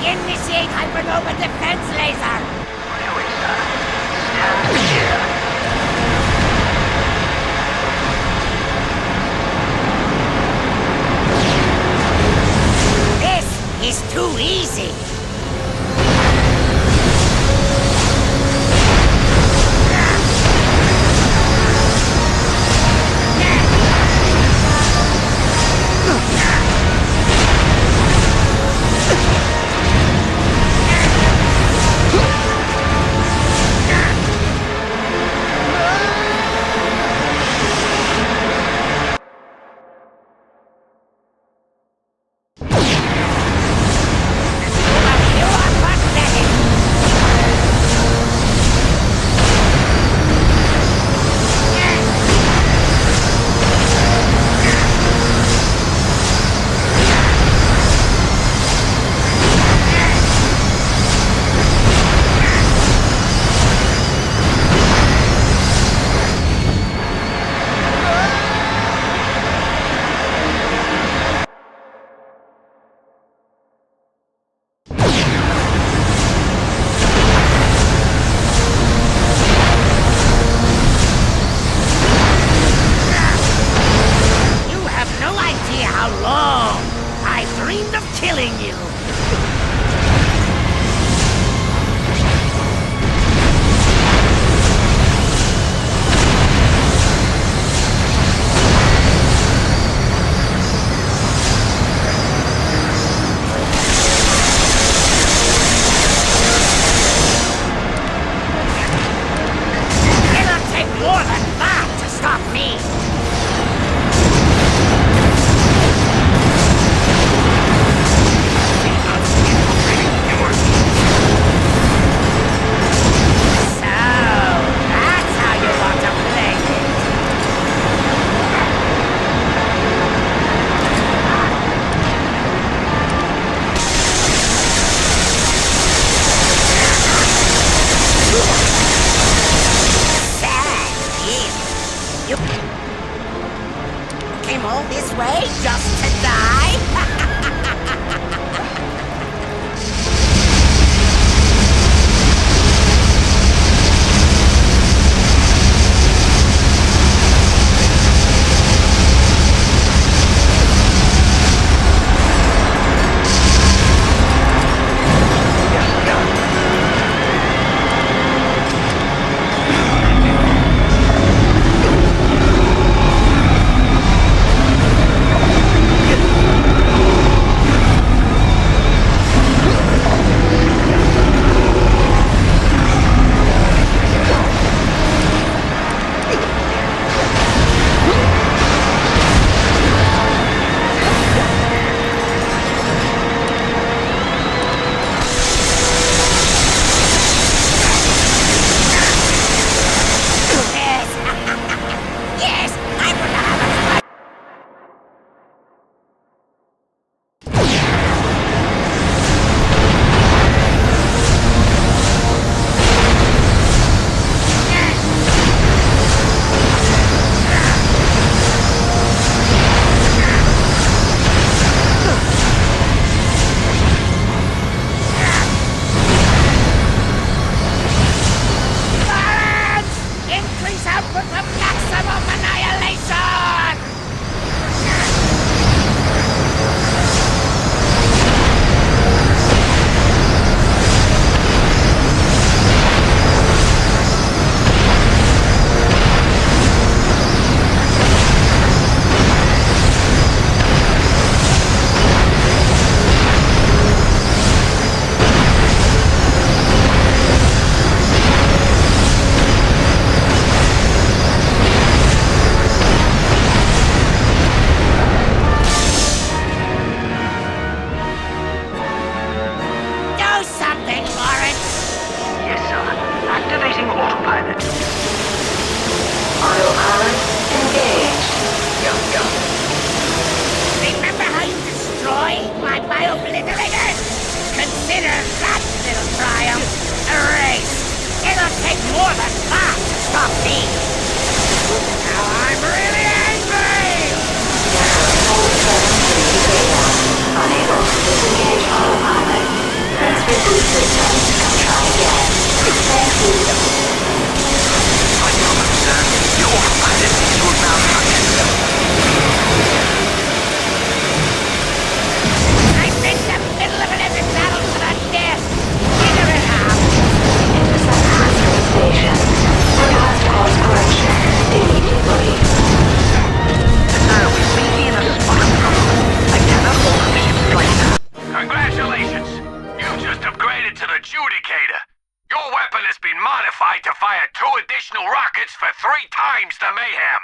Initiate hypernova defense laser! Doing, sir. Stand clear. This is too easy! my obliterator! Consider that little triumph erased! It'll take more than that to stop me! Now I'm really angry! Unable to disengage autopilot. Let's reboot systems and try again. Thank you. My problem, sir. Your autopilot seems to have malfunctioned. I'm in the middle of an epic battle to the death! Figure it out! Intercept crystal station. Request course correction immediately. Sir, we may be in a spot of trouble. I cannot hold the ship's flight. Congratulations! You just upgraded to the Judicator. Your weapon has been modified to fire 2 additional rockets for 3 times the mayhem.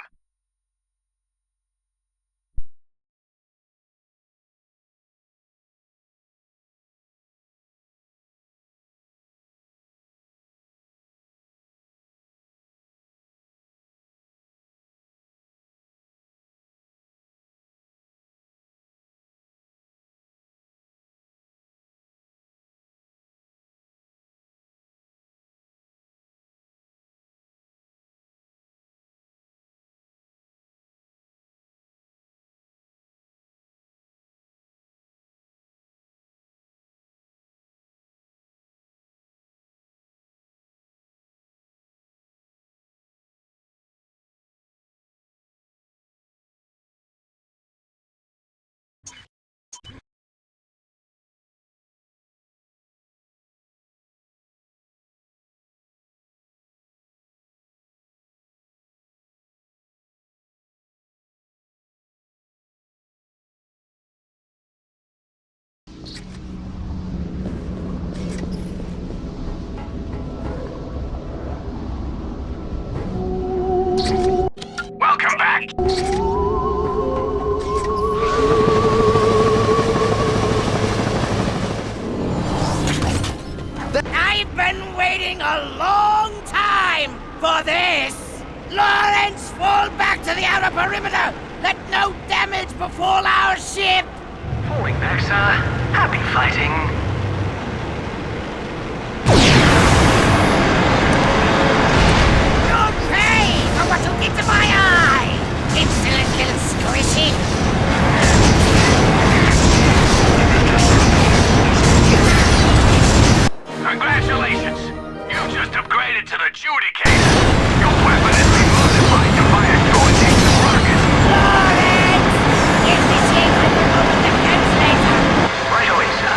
Welcome back! I've been waiting a long time for this! Lawrence, fall back to the outer perimeter! Let no damage befall our ship! Falling back, sir. Happy fighting. You'll pay for what you did to my eye! Insolent little squishy! Congratulations! You just upgraded to the Judicator. Your weapon has been modified to fire 2 additional rockets. Lawrence! Initiate the remote defense laser! Right away, sir.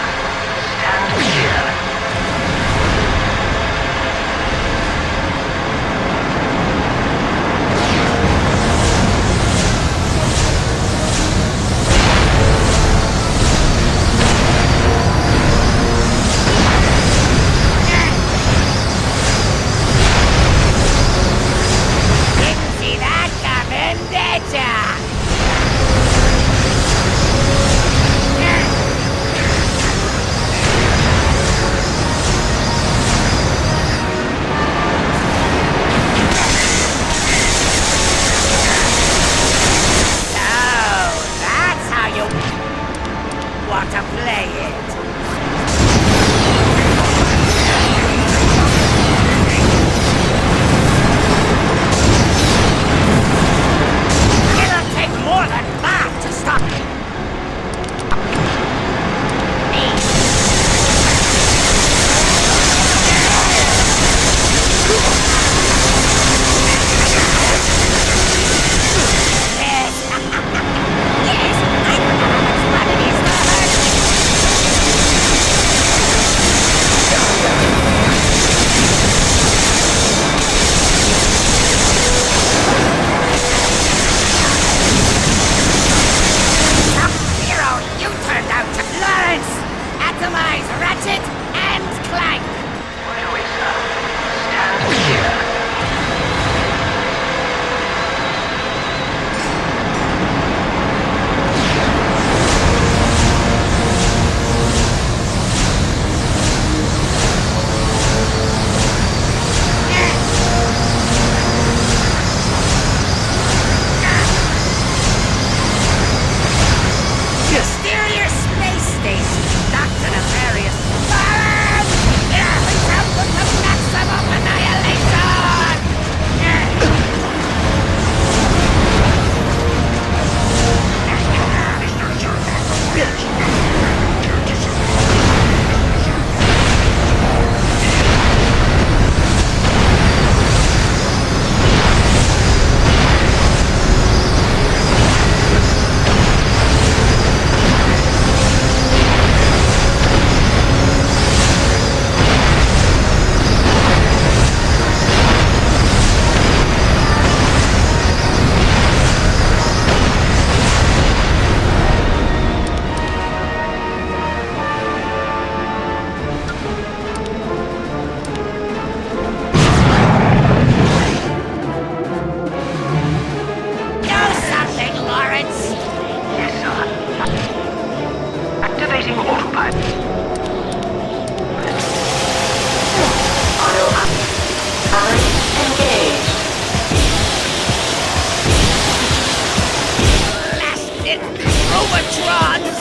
Cybertrons!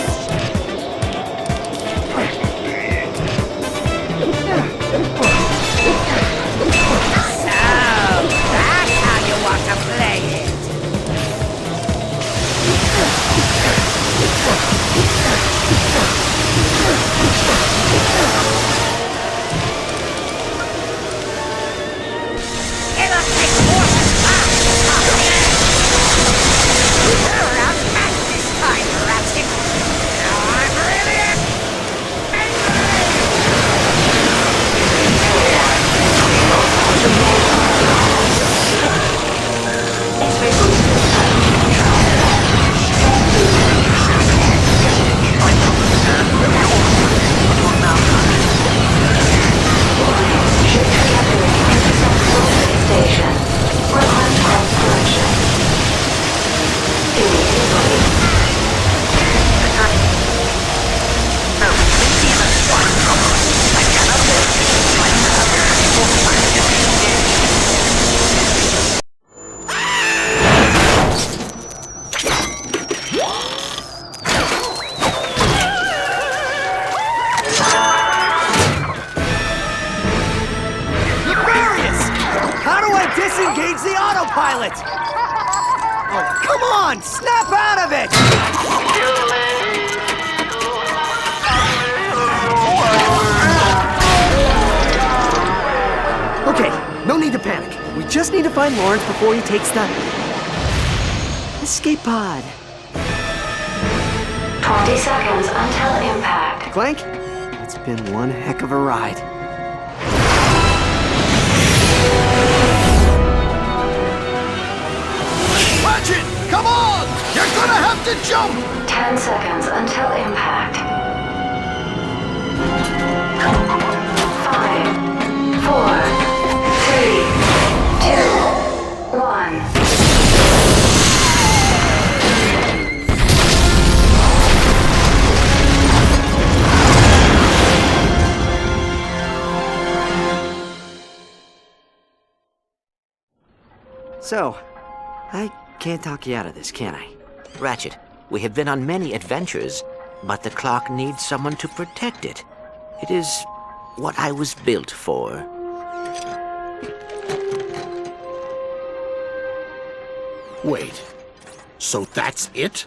So, that's how you want to play it. It'll take more than that to comprehend. You're outmatched this time, Ratchet. Now I'm really Station. Request course correction. Immediately. How do I disengage the autopilot? Oh, come on! Snap out of it! Okay, no need to panic. We just need to find Lawrence before he takes the escape pod. 20 seconds until impact. Clank, it's been one heck of a ride. Ratchet, come on! You're gonna have to jump! 10 seconds until impact. 5, 4, 3, 2, 1. So, I can't talk you out of this, can I? Ratchet, we have been on many adventures, but the clock needs someone to protect it. It is what I was built for. Wait, so that's it?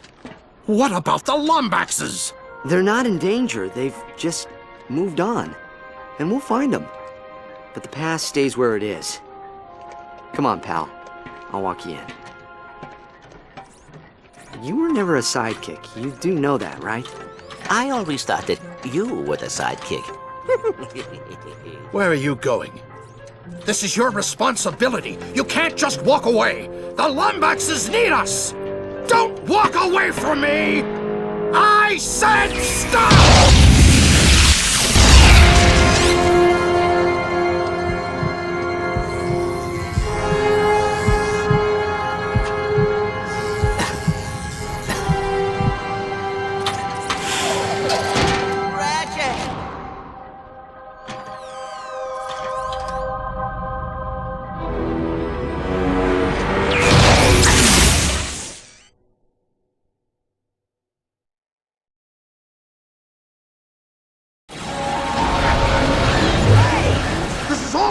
What about the Lombaxes? They're not in danger. They've just moved on. And we'll find them. But the past stays where it is. Come on, pal. I'll walk you in. You were never a sidekick. You do know that, right? I always thought that you were the sidekick. Where are you going? This is your responsibility. You can't just walk away. The Lombaxes need us. Don't walk away from me! I said stop!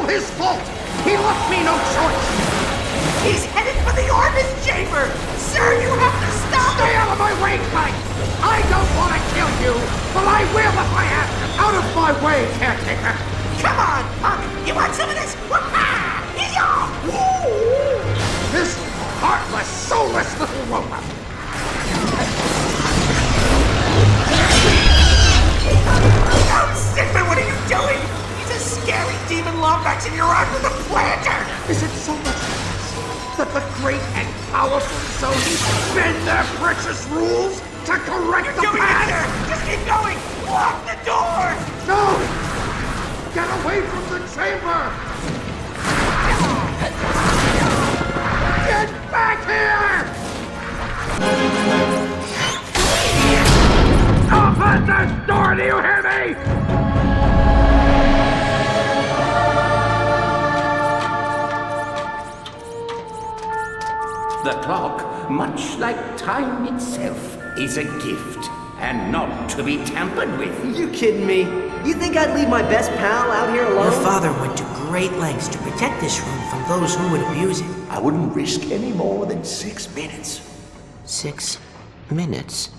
His fault! He left me no choice! He's headed for the orbit chamber! Sir, you have to stop Stay out of my way, Clank! I don't want to kill you, but I will if I have to! Out of my way, caretaker! Come on, punk! You want some of this? This heartless, soulless little robot! Oh, Sigmund, what are you doing? He's a scary demon Lombax and you're armed with a planter! Is it so much that the great and powerful Sony bend their precious rules to correct the past? Just keep going! Lock the door! No! Get away from the chamber! Get back here! Open this door, do you hear me? The clock, much like time itself, is a gift and not to be tampered with. You kidding me? You think I'd leave my best pal out here alone? Your father went to great lengths to protect this room from those who would abuse it. I wouldn't risk any more than 6 minutes. 6 minutes?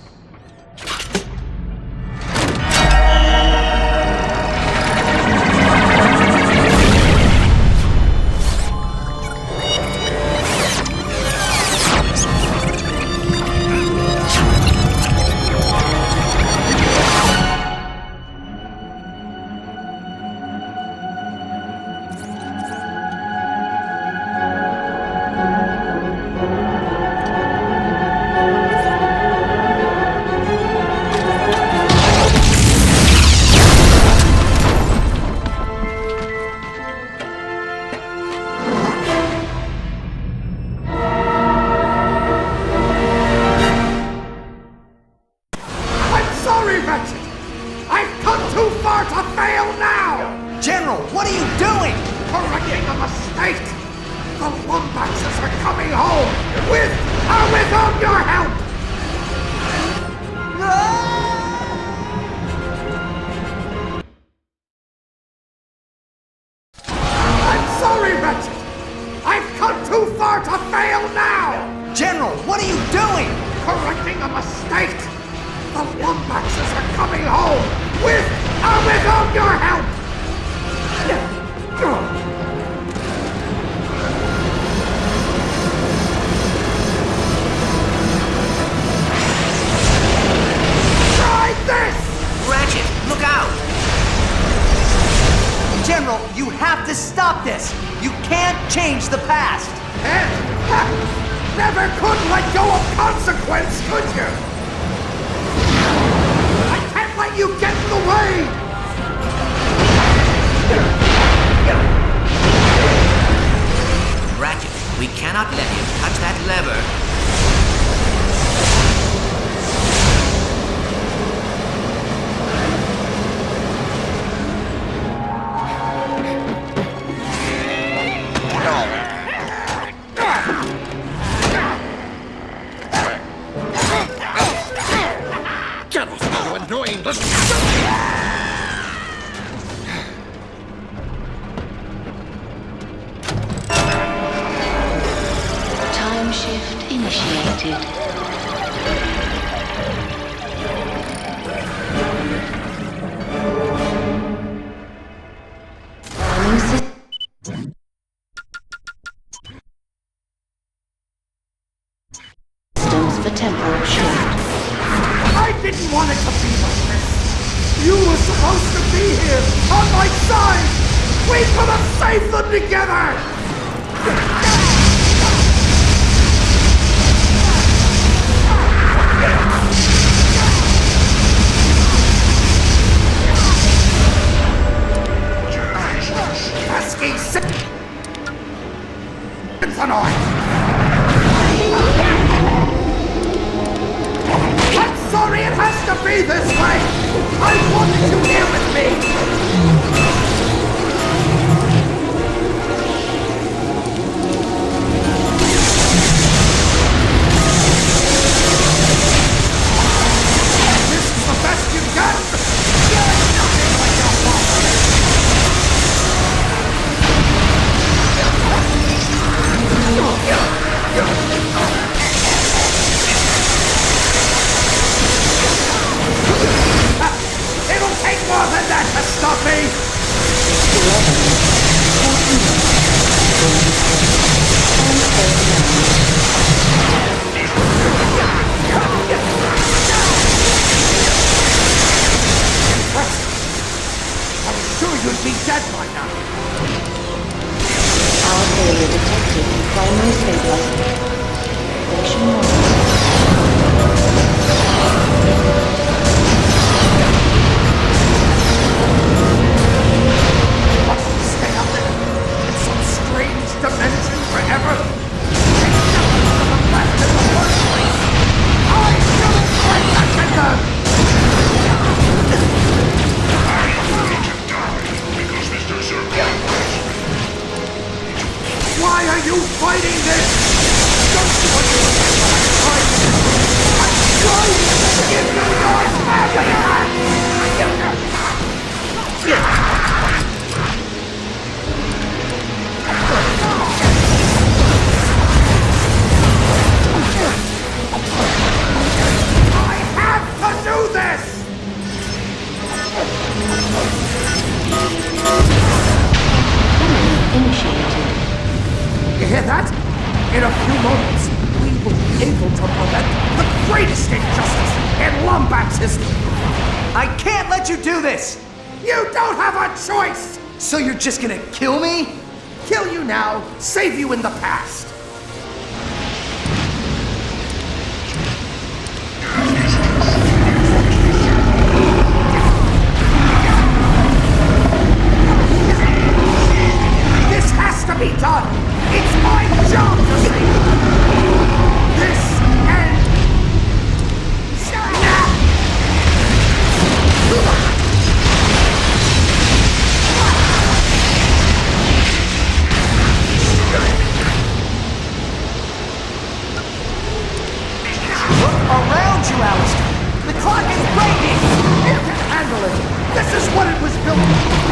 Why are you fighting this? combat system. I can't let you do this! You don't have a choice! So you're just gonna kill me? Kill you now, save you in the past. This has to be done! It's my job to save you! This and... Look around you, Alistair! The clock is breaking! You can handle it! This is what it was built for!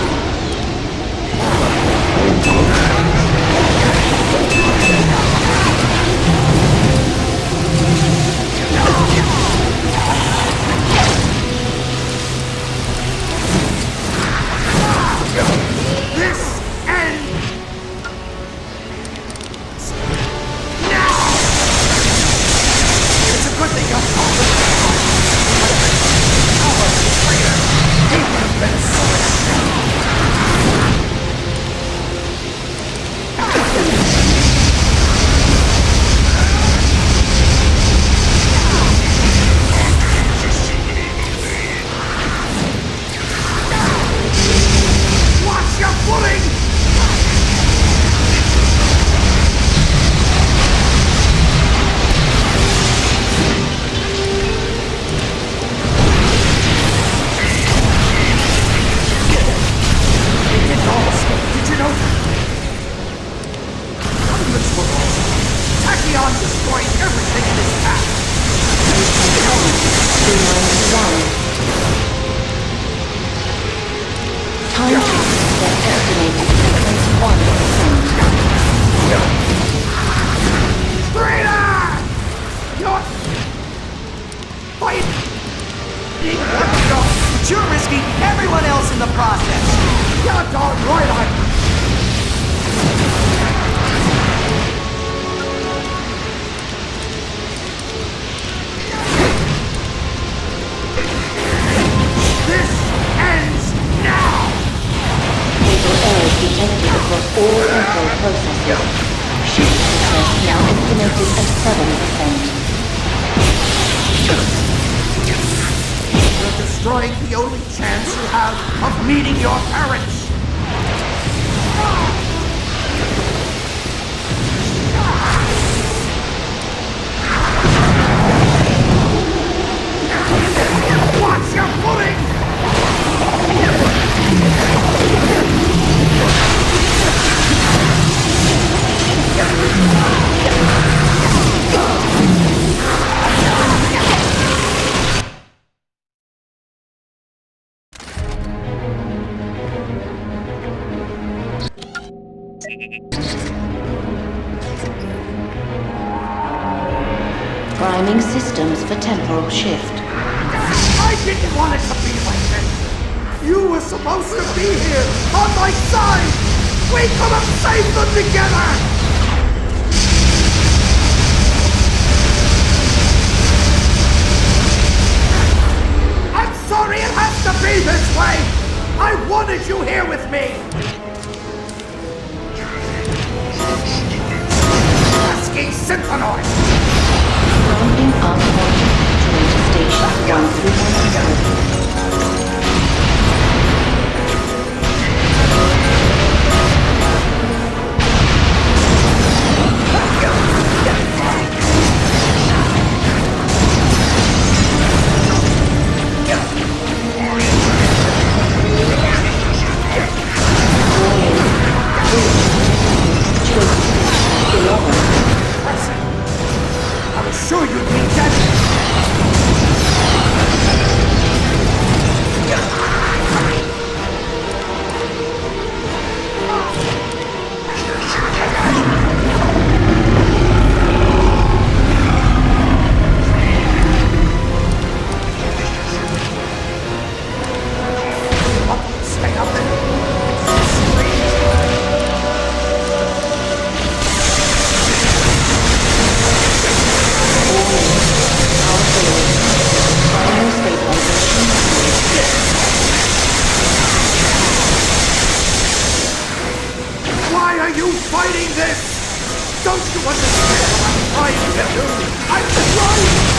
This and... It's a good thing you're Watch your footing! They didn't all escape, did you know that? Hundreds were lost. Tachyon destroyed everything in his path. Time transfer estimated at 21%. Traitor! You're... fighting... But you're risking everyone else in the process! You're darn right I... This ends now! Fatal errors detected across all control processes. Shift success now estimated at 7%. You're destroying the only chance you have of meeting your parents! Watch your footing! Priming systems for temporal shift. I didn't want it to be like this! You were supposed to be here, on my side! We could have saved them together! I'm sorry it has to be this way! I wanted you here with me! Pesky Synthanoid! Rounding up quantum station 1 through 100. I was sure you'd be dead! understand what I'm trying to do? I'm trying!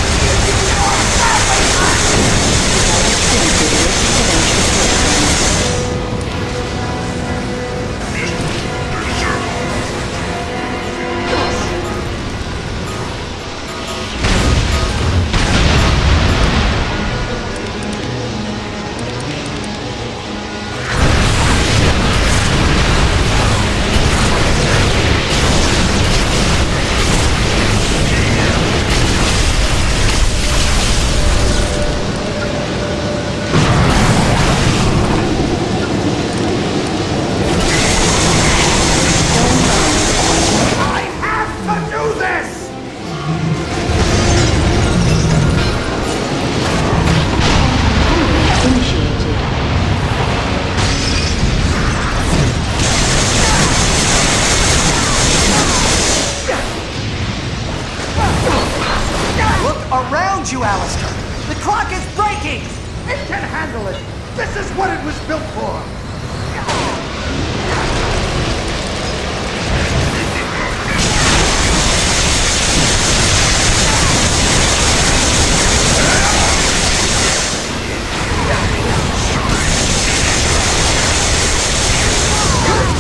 you, Alistair! The clock is breaking! It can handle it! This is what it was built for!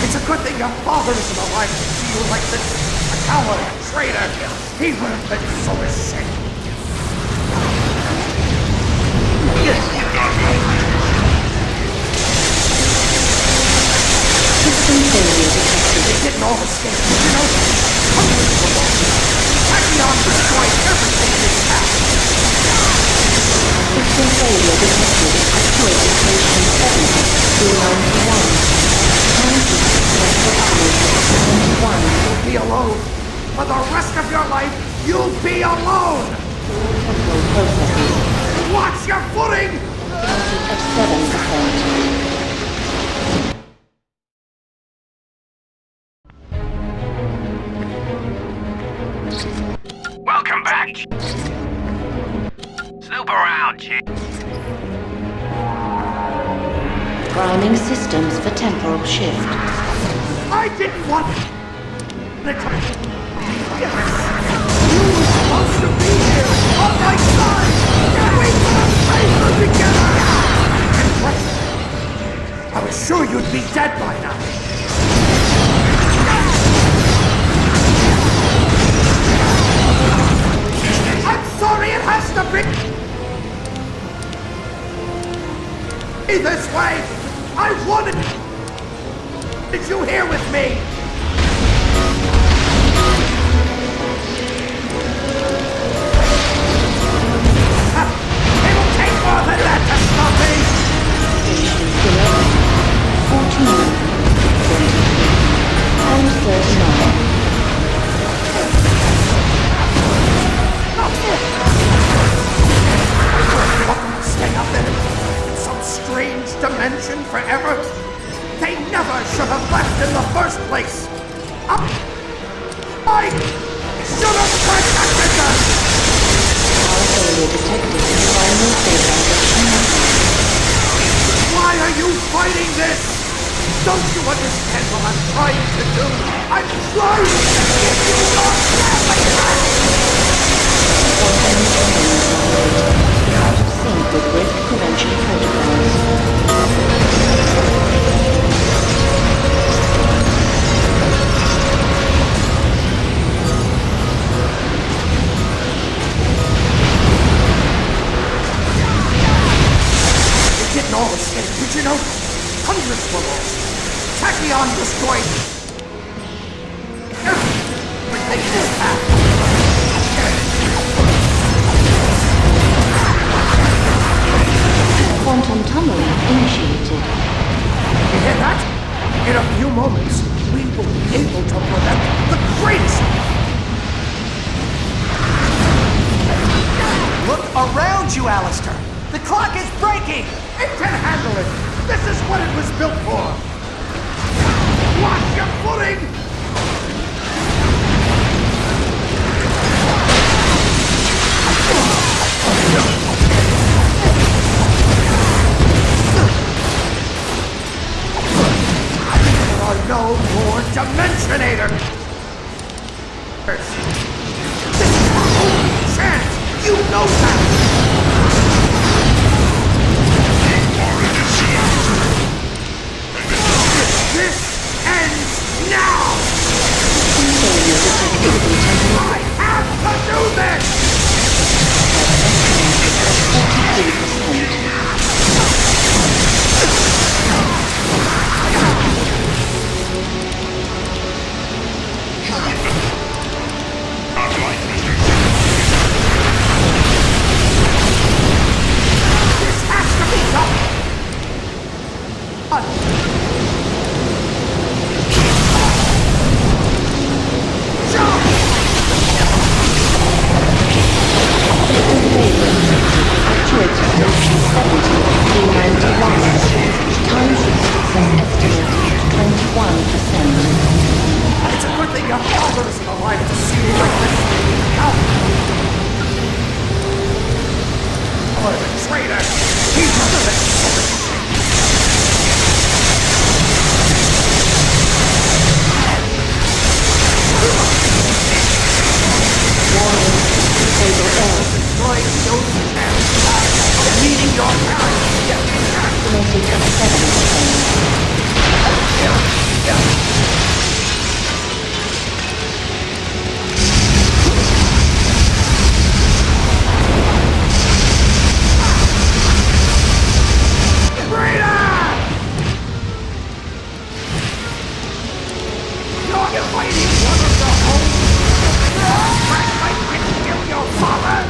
It's a good thing your father isn't alive to see you like this. A coward, a traitor. He would have been so ashamed. System failure detected. It didn't all escape, you know? Hundreds were lost. Tachyon destroyed everything in its path. System failure detected. Activate station 7 291. You'll be alone. For the rest of your life, you'll be alone! Watch your footing! At 7%. Welcome back! Snoop around, chick. Priming systems for temporal shift. I didn't want it. You were supposed to be here on my side. We could have saved together. I was sure you'd be dead by now. I'm sorry, it has to be this way. I wanted you here with me. It'll take more than that to stop me. 14, 39. Stay up there in some strange dimension forever. They never should have left in the first place. I should have protected them. Power failure detected. Primary stabilization. Why are you fighting this? Don't you understand what I'm trying to do? I'm trying to give you your out of sync with risk prevention protocols. It didn't all escape, did you know? Hundreds were lost. Tachyon destroyed everything in his path. Quantum tunneling initiated. You hear that? In a few moments, we will be able to prevent the greatest. Look around you, Alistair! The clock is breaking! It can handle it! This is what it was built for! Watch your footing! There are no more Dimensionators! meeting your parents. Estimated at 7 seconds. You're fighting one of the whole... I can kill your father!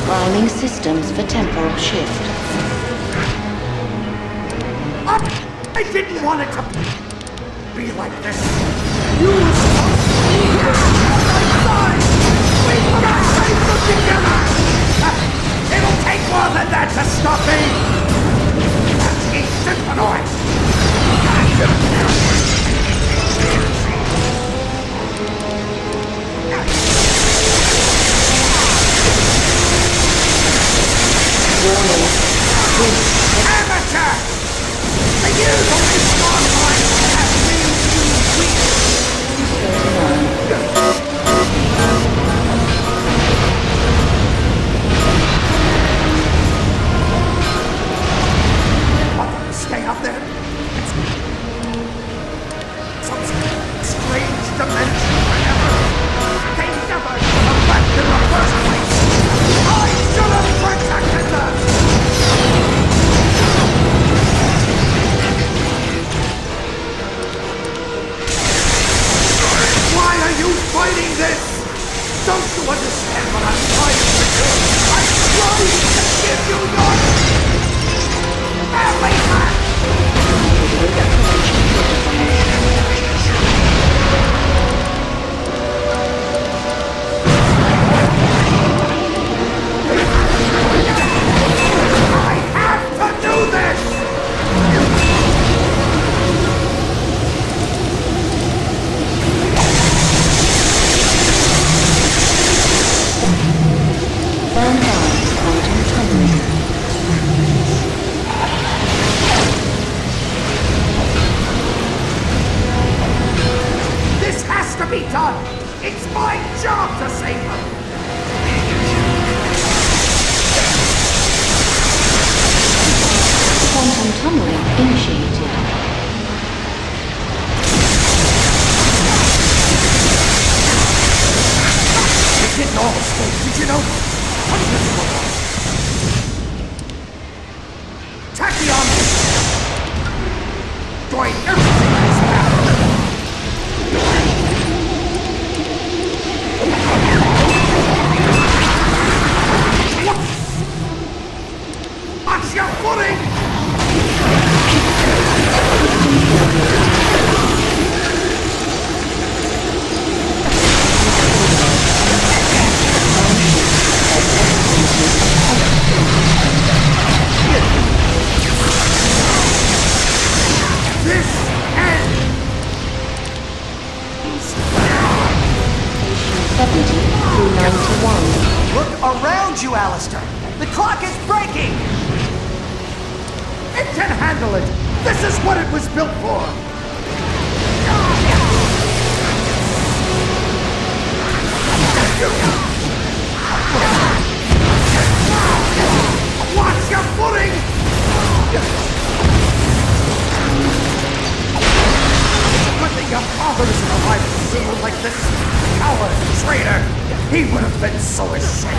Priming systems for temporal shift. I didn't want it to be like this. You were supposed to be here on my side! We could have saved them together! It'll take more than that to stop me! That's a Symphanoid! Amateur! The use of this strong line has made you weak! Stay up there. Some strange dimension forever. They never should have left in the first place. I should have protected them. Why are you fighting this? Don't you understand what I'm trying to do? I'm trying to give you your... everything! I have to do this! This has to be done! It's my job to save them! Quantum tunneling initiated. They didn't all escape, did you know? Hundreds of them. Tachyon! Destroying everything in his path! Watch your footing! This end! 70 through 91. Look around you, Alistair! The clock is breaking! It can handle it! This is what it was built for! Watch your footing! Good thing your father isn't alive to see you like this! Coward! Traitor! He would have been so ashamed!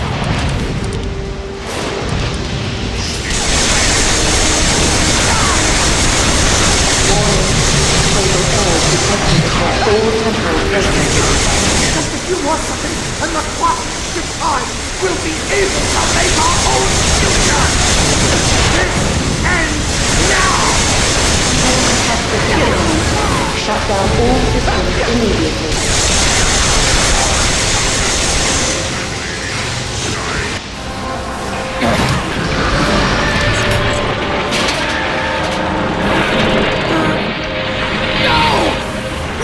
Just a few more seconds, and the clock this time will be able to make our own future! This ends now! Shut down all systems immediately.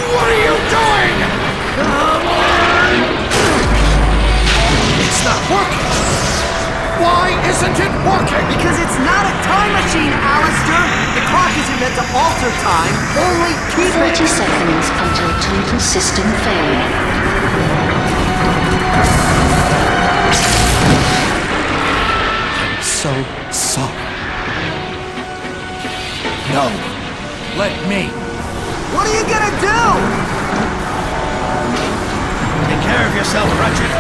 What are you doing? Come on! It's not working! Why isn't it working? Because it's not a time machine, Alistair! The clock is meant to alter time, only keep 30 seconds until total system failure. So sorry. No. Let me. What are you gonna do? Take care of yourself, Ratchet.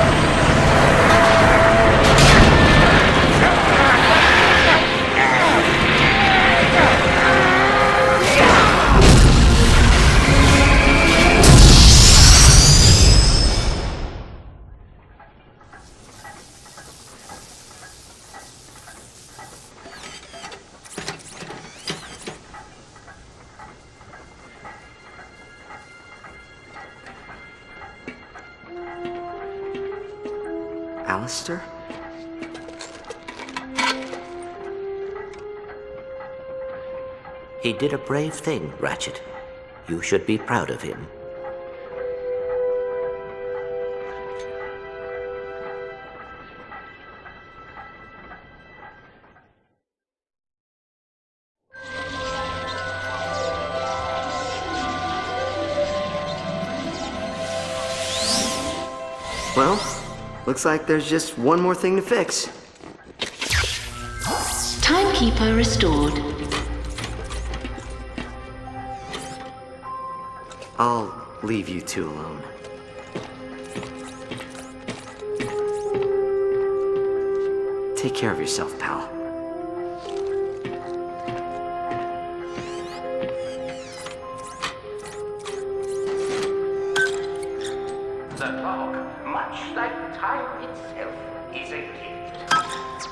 Alistair? He did a brave thing, Ratchet. You should be proud of him. Well, looks like there's just one more thing to fix. Timekeeper restored. I'll leave you two alone. Take care of yourself, pal. The clock, much like time itself, is a gift.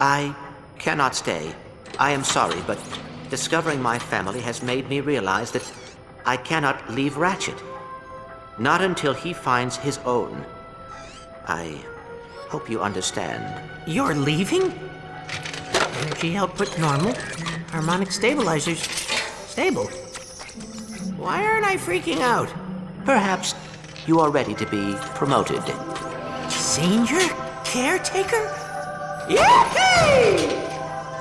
I cannot stay. I am sorry, but discovering my family has made me realize that I cannot leave Ratchet. Not until he finds his own. I hope you understand. You're leaving? Energy output normal. Harmonic stabilizers stable. Why aren't I freaking out? Perhaps you are ready to be promoted. Senior caretaker? Yay!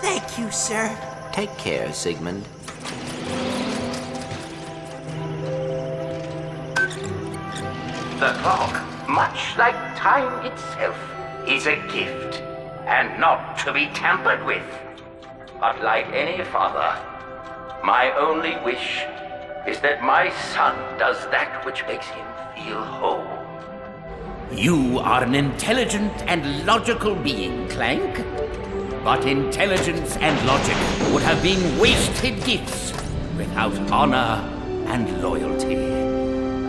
Thank you, sir. Take care, Sigmund. The clock, much like time itself, is a gift, and not to be tampered with. But like any father, my only wish is that my son does that which makes him feel whole. You are an intelligent and logical being, Clank. But intelligence and logic would have been wasted gifts without honor and loyalty.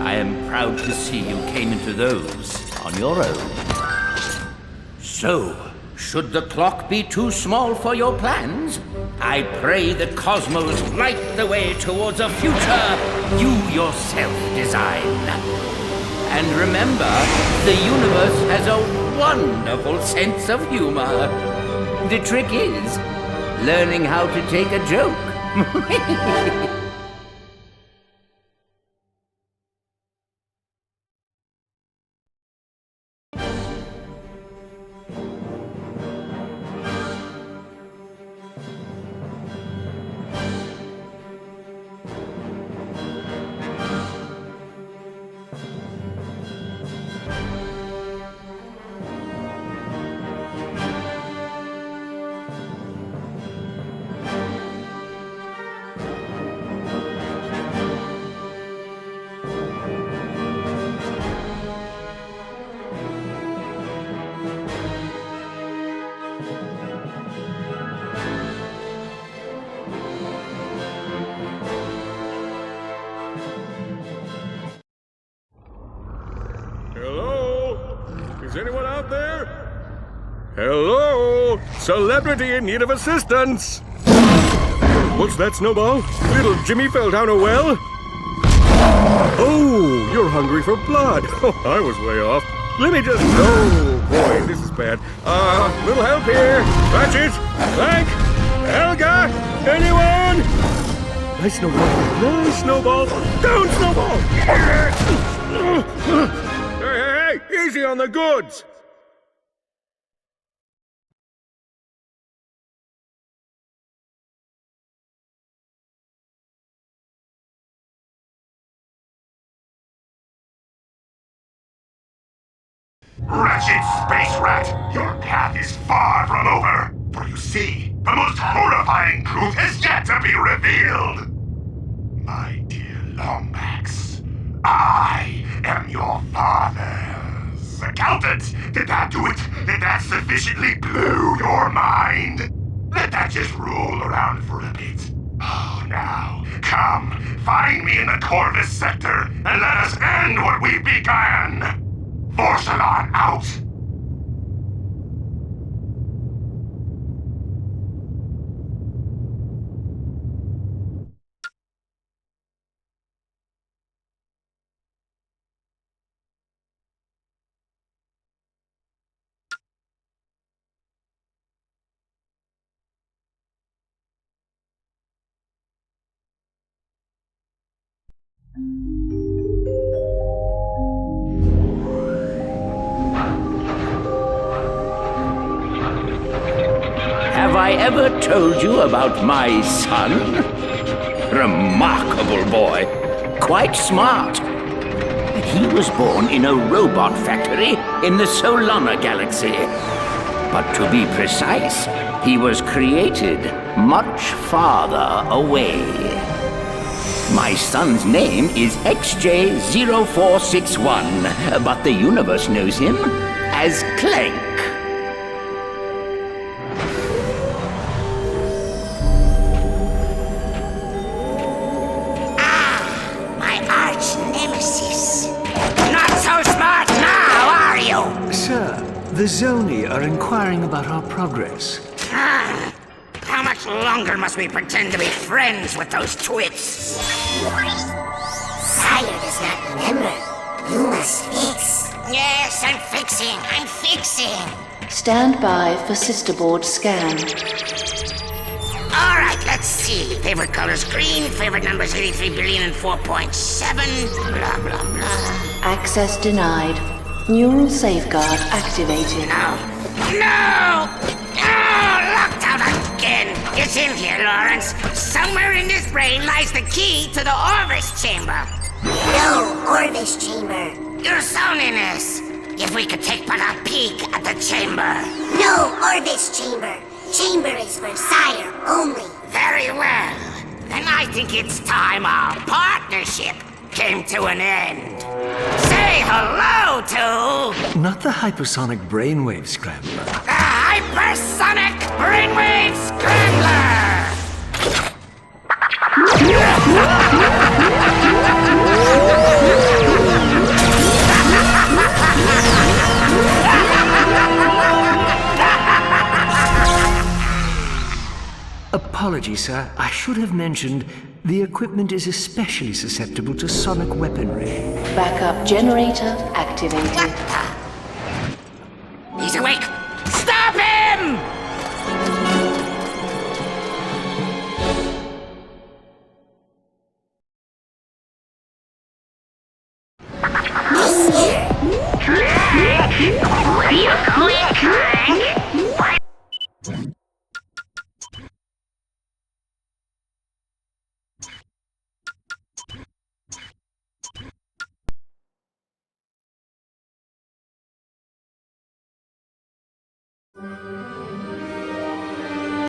I am proud to see you came into those on your own. So, should the clock be too small for your plans, I pray the cosmos light the way towards a future you yourself design. And remember, the universe has a wonderful sense of humor. The trick is learning how to take a joke. Is anyone out there? Hello? Celebrity in need of assistance! What's that, Snowball? Little Jimmy fell down a well? Oh, you're hungry for blood. Oh, I was way off. Let me just... Oh, boy, this is bad. Little help here. Ratchet, Clank, Helga, anyone? Nice Snowball. Nice Snowball. Down, Snowball! Hey, easy on the goods! Wretched space rat, your path is far from over. For you see, the most horrifying truth is yet to be revealed. My dear Lombax, I am your father's accountant. Did that do it? Did that sufficiently blow your mind? Let that just roll around for a bit. Oh, now, come, find me in the Corvus sector, and let us end what we began. Vorsalon out! Have I ever told you about my son? Remarkable boy. Quite smart. He was born in a robot factory in the Solana galaxy. But to be precise, he was created much farther away. My son's name is XJ0461, but the universe knows him as Clank. The Zoni are inquiring about our progress. How much longer must we pretend to be friends with those twits? Sire does not remember. You must fix. Yes, I'm fixing. Stand by for sister board scan. All right, let's see. Favorite color's green, favorite number's 83 billion and 4.7, blah, blah, blah. Access denied. Neural safeguard activated. No! Locked out again! It's in here, Lawrence. Somewhere in this brain lies the key to the Orvis chamber. No Orvis chamber. Your Soniness. If we could take but a peek at the chamber. No Orvis chamber. Chamber is for Sire only. Very well. Then I think it's time our partnership came to an end. Say hello to... Not the hypersonic brainwave scrambler. The hypersonic brainwave scrambler! Apologies, sir. I should have mentioned the equipment is especially susceptible to sonic weaponry. Backup generator activated. What the? He's awake! Stop him! Where are you going, Clank?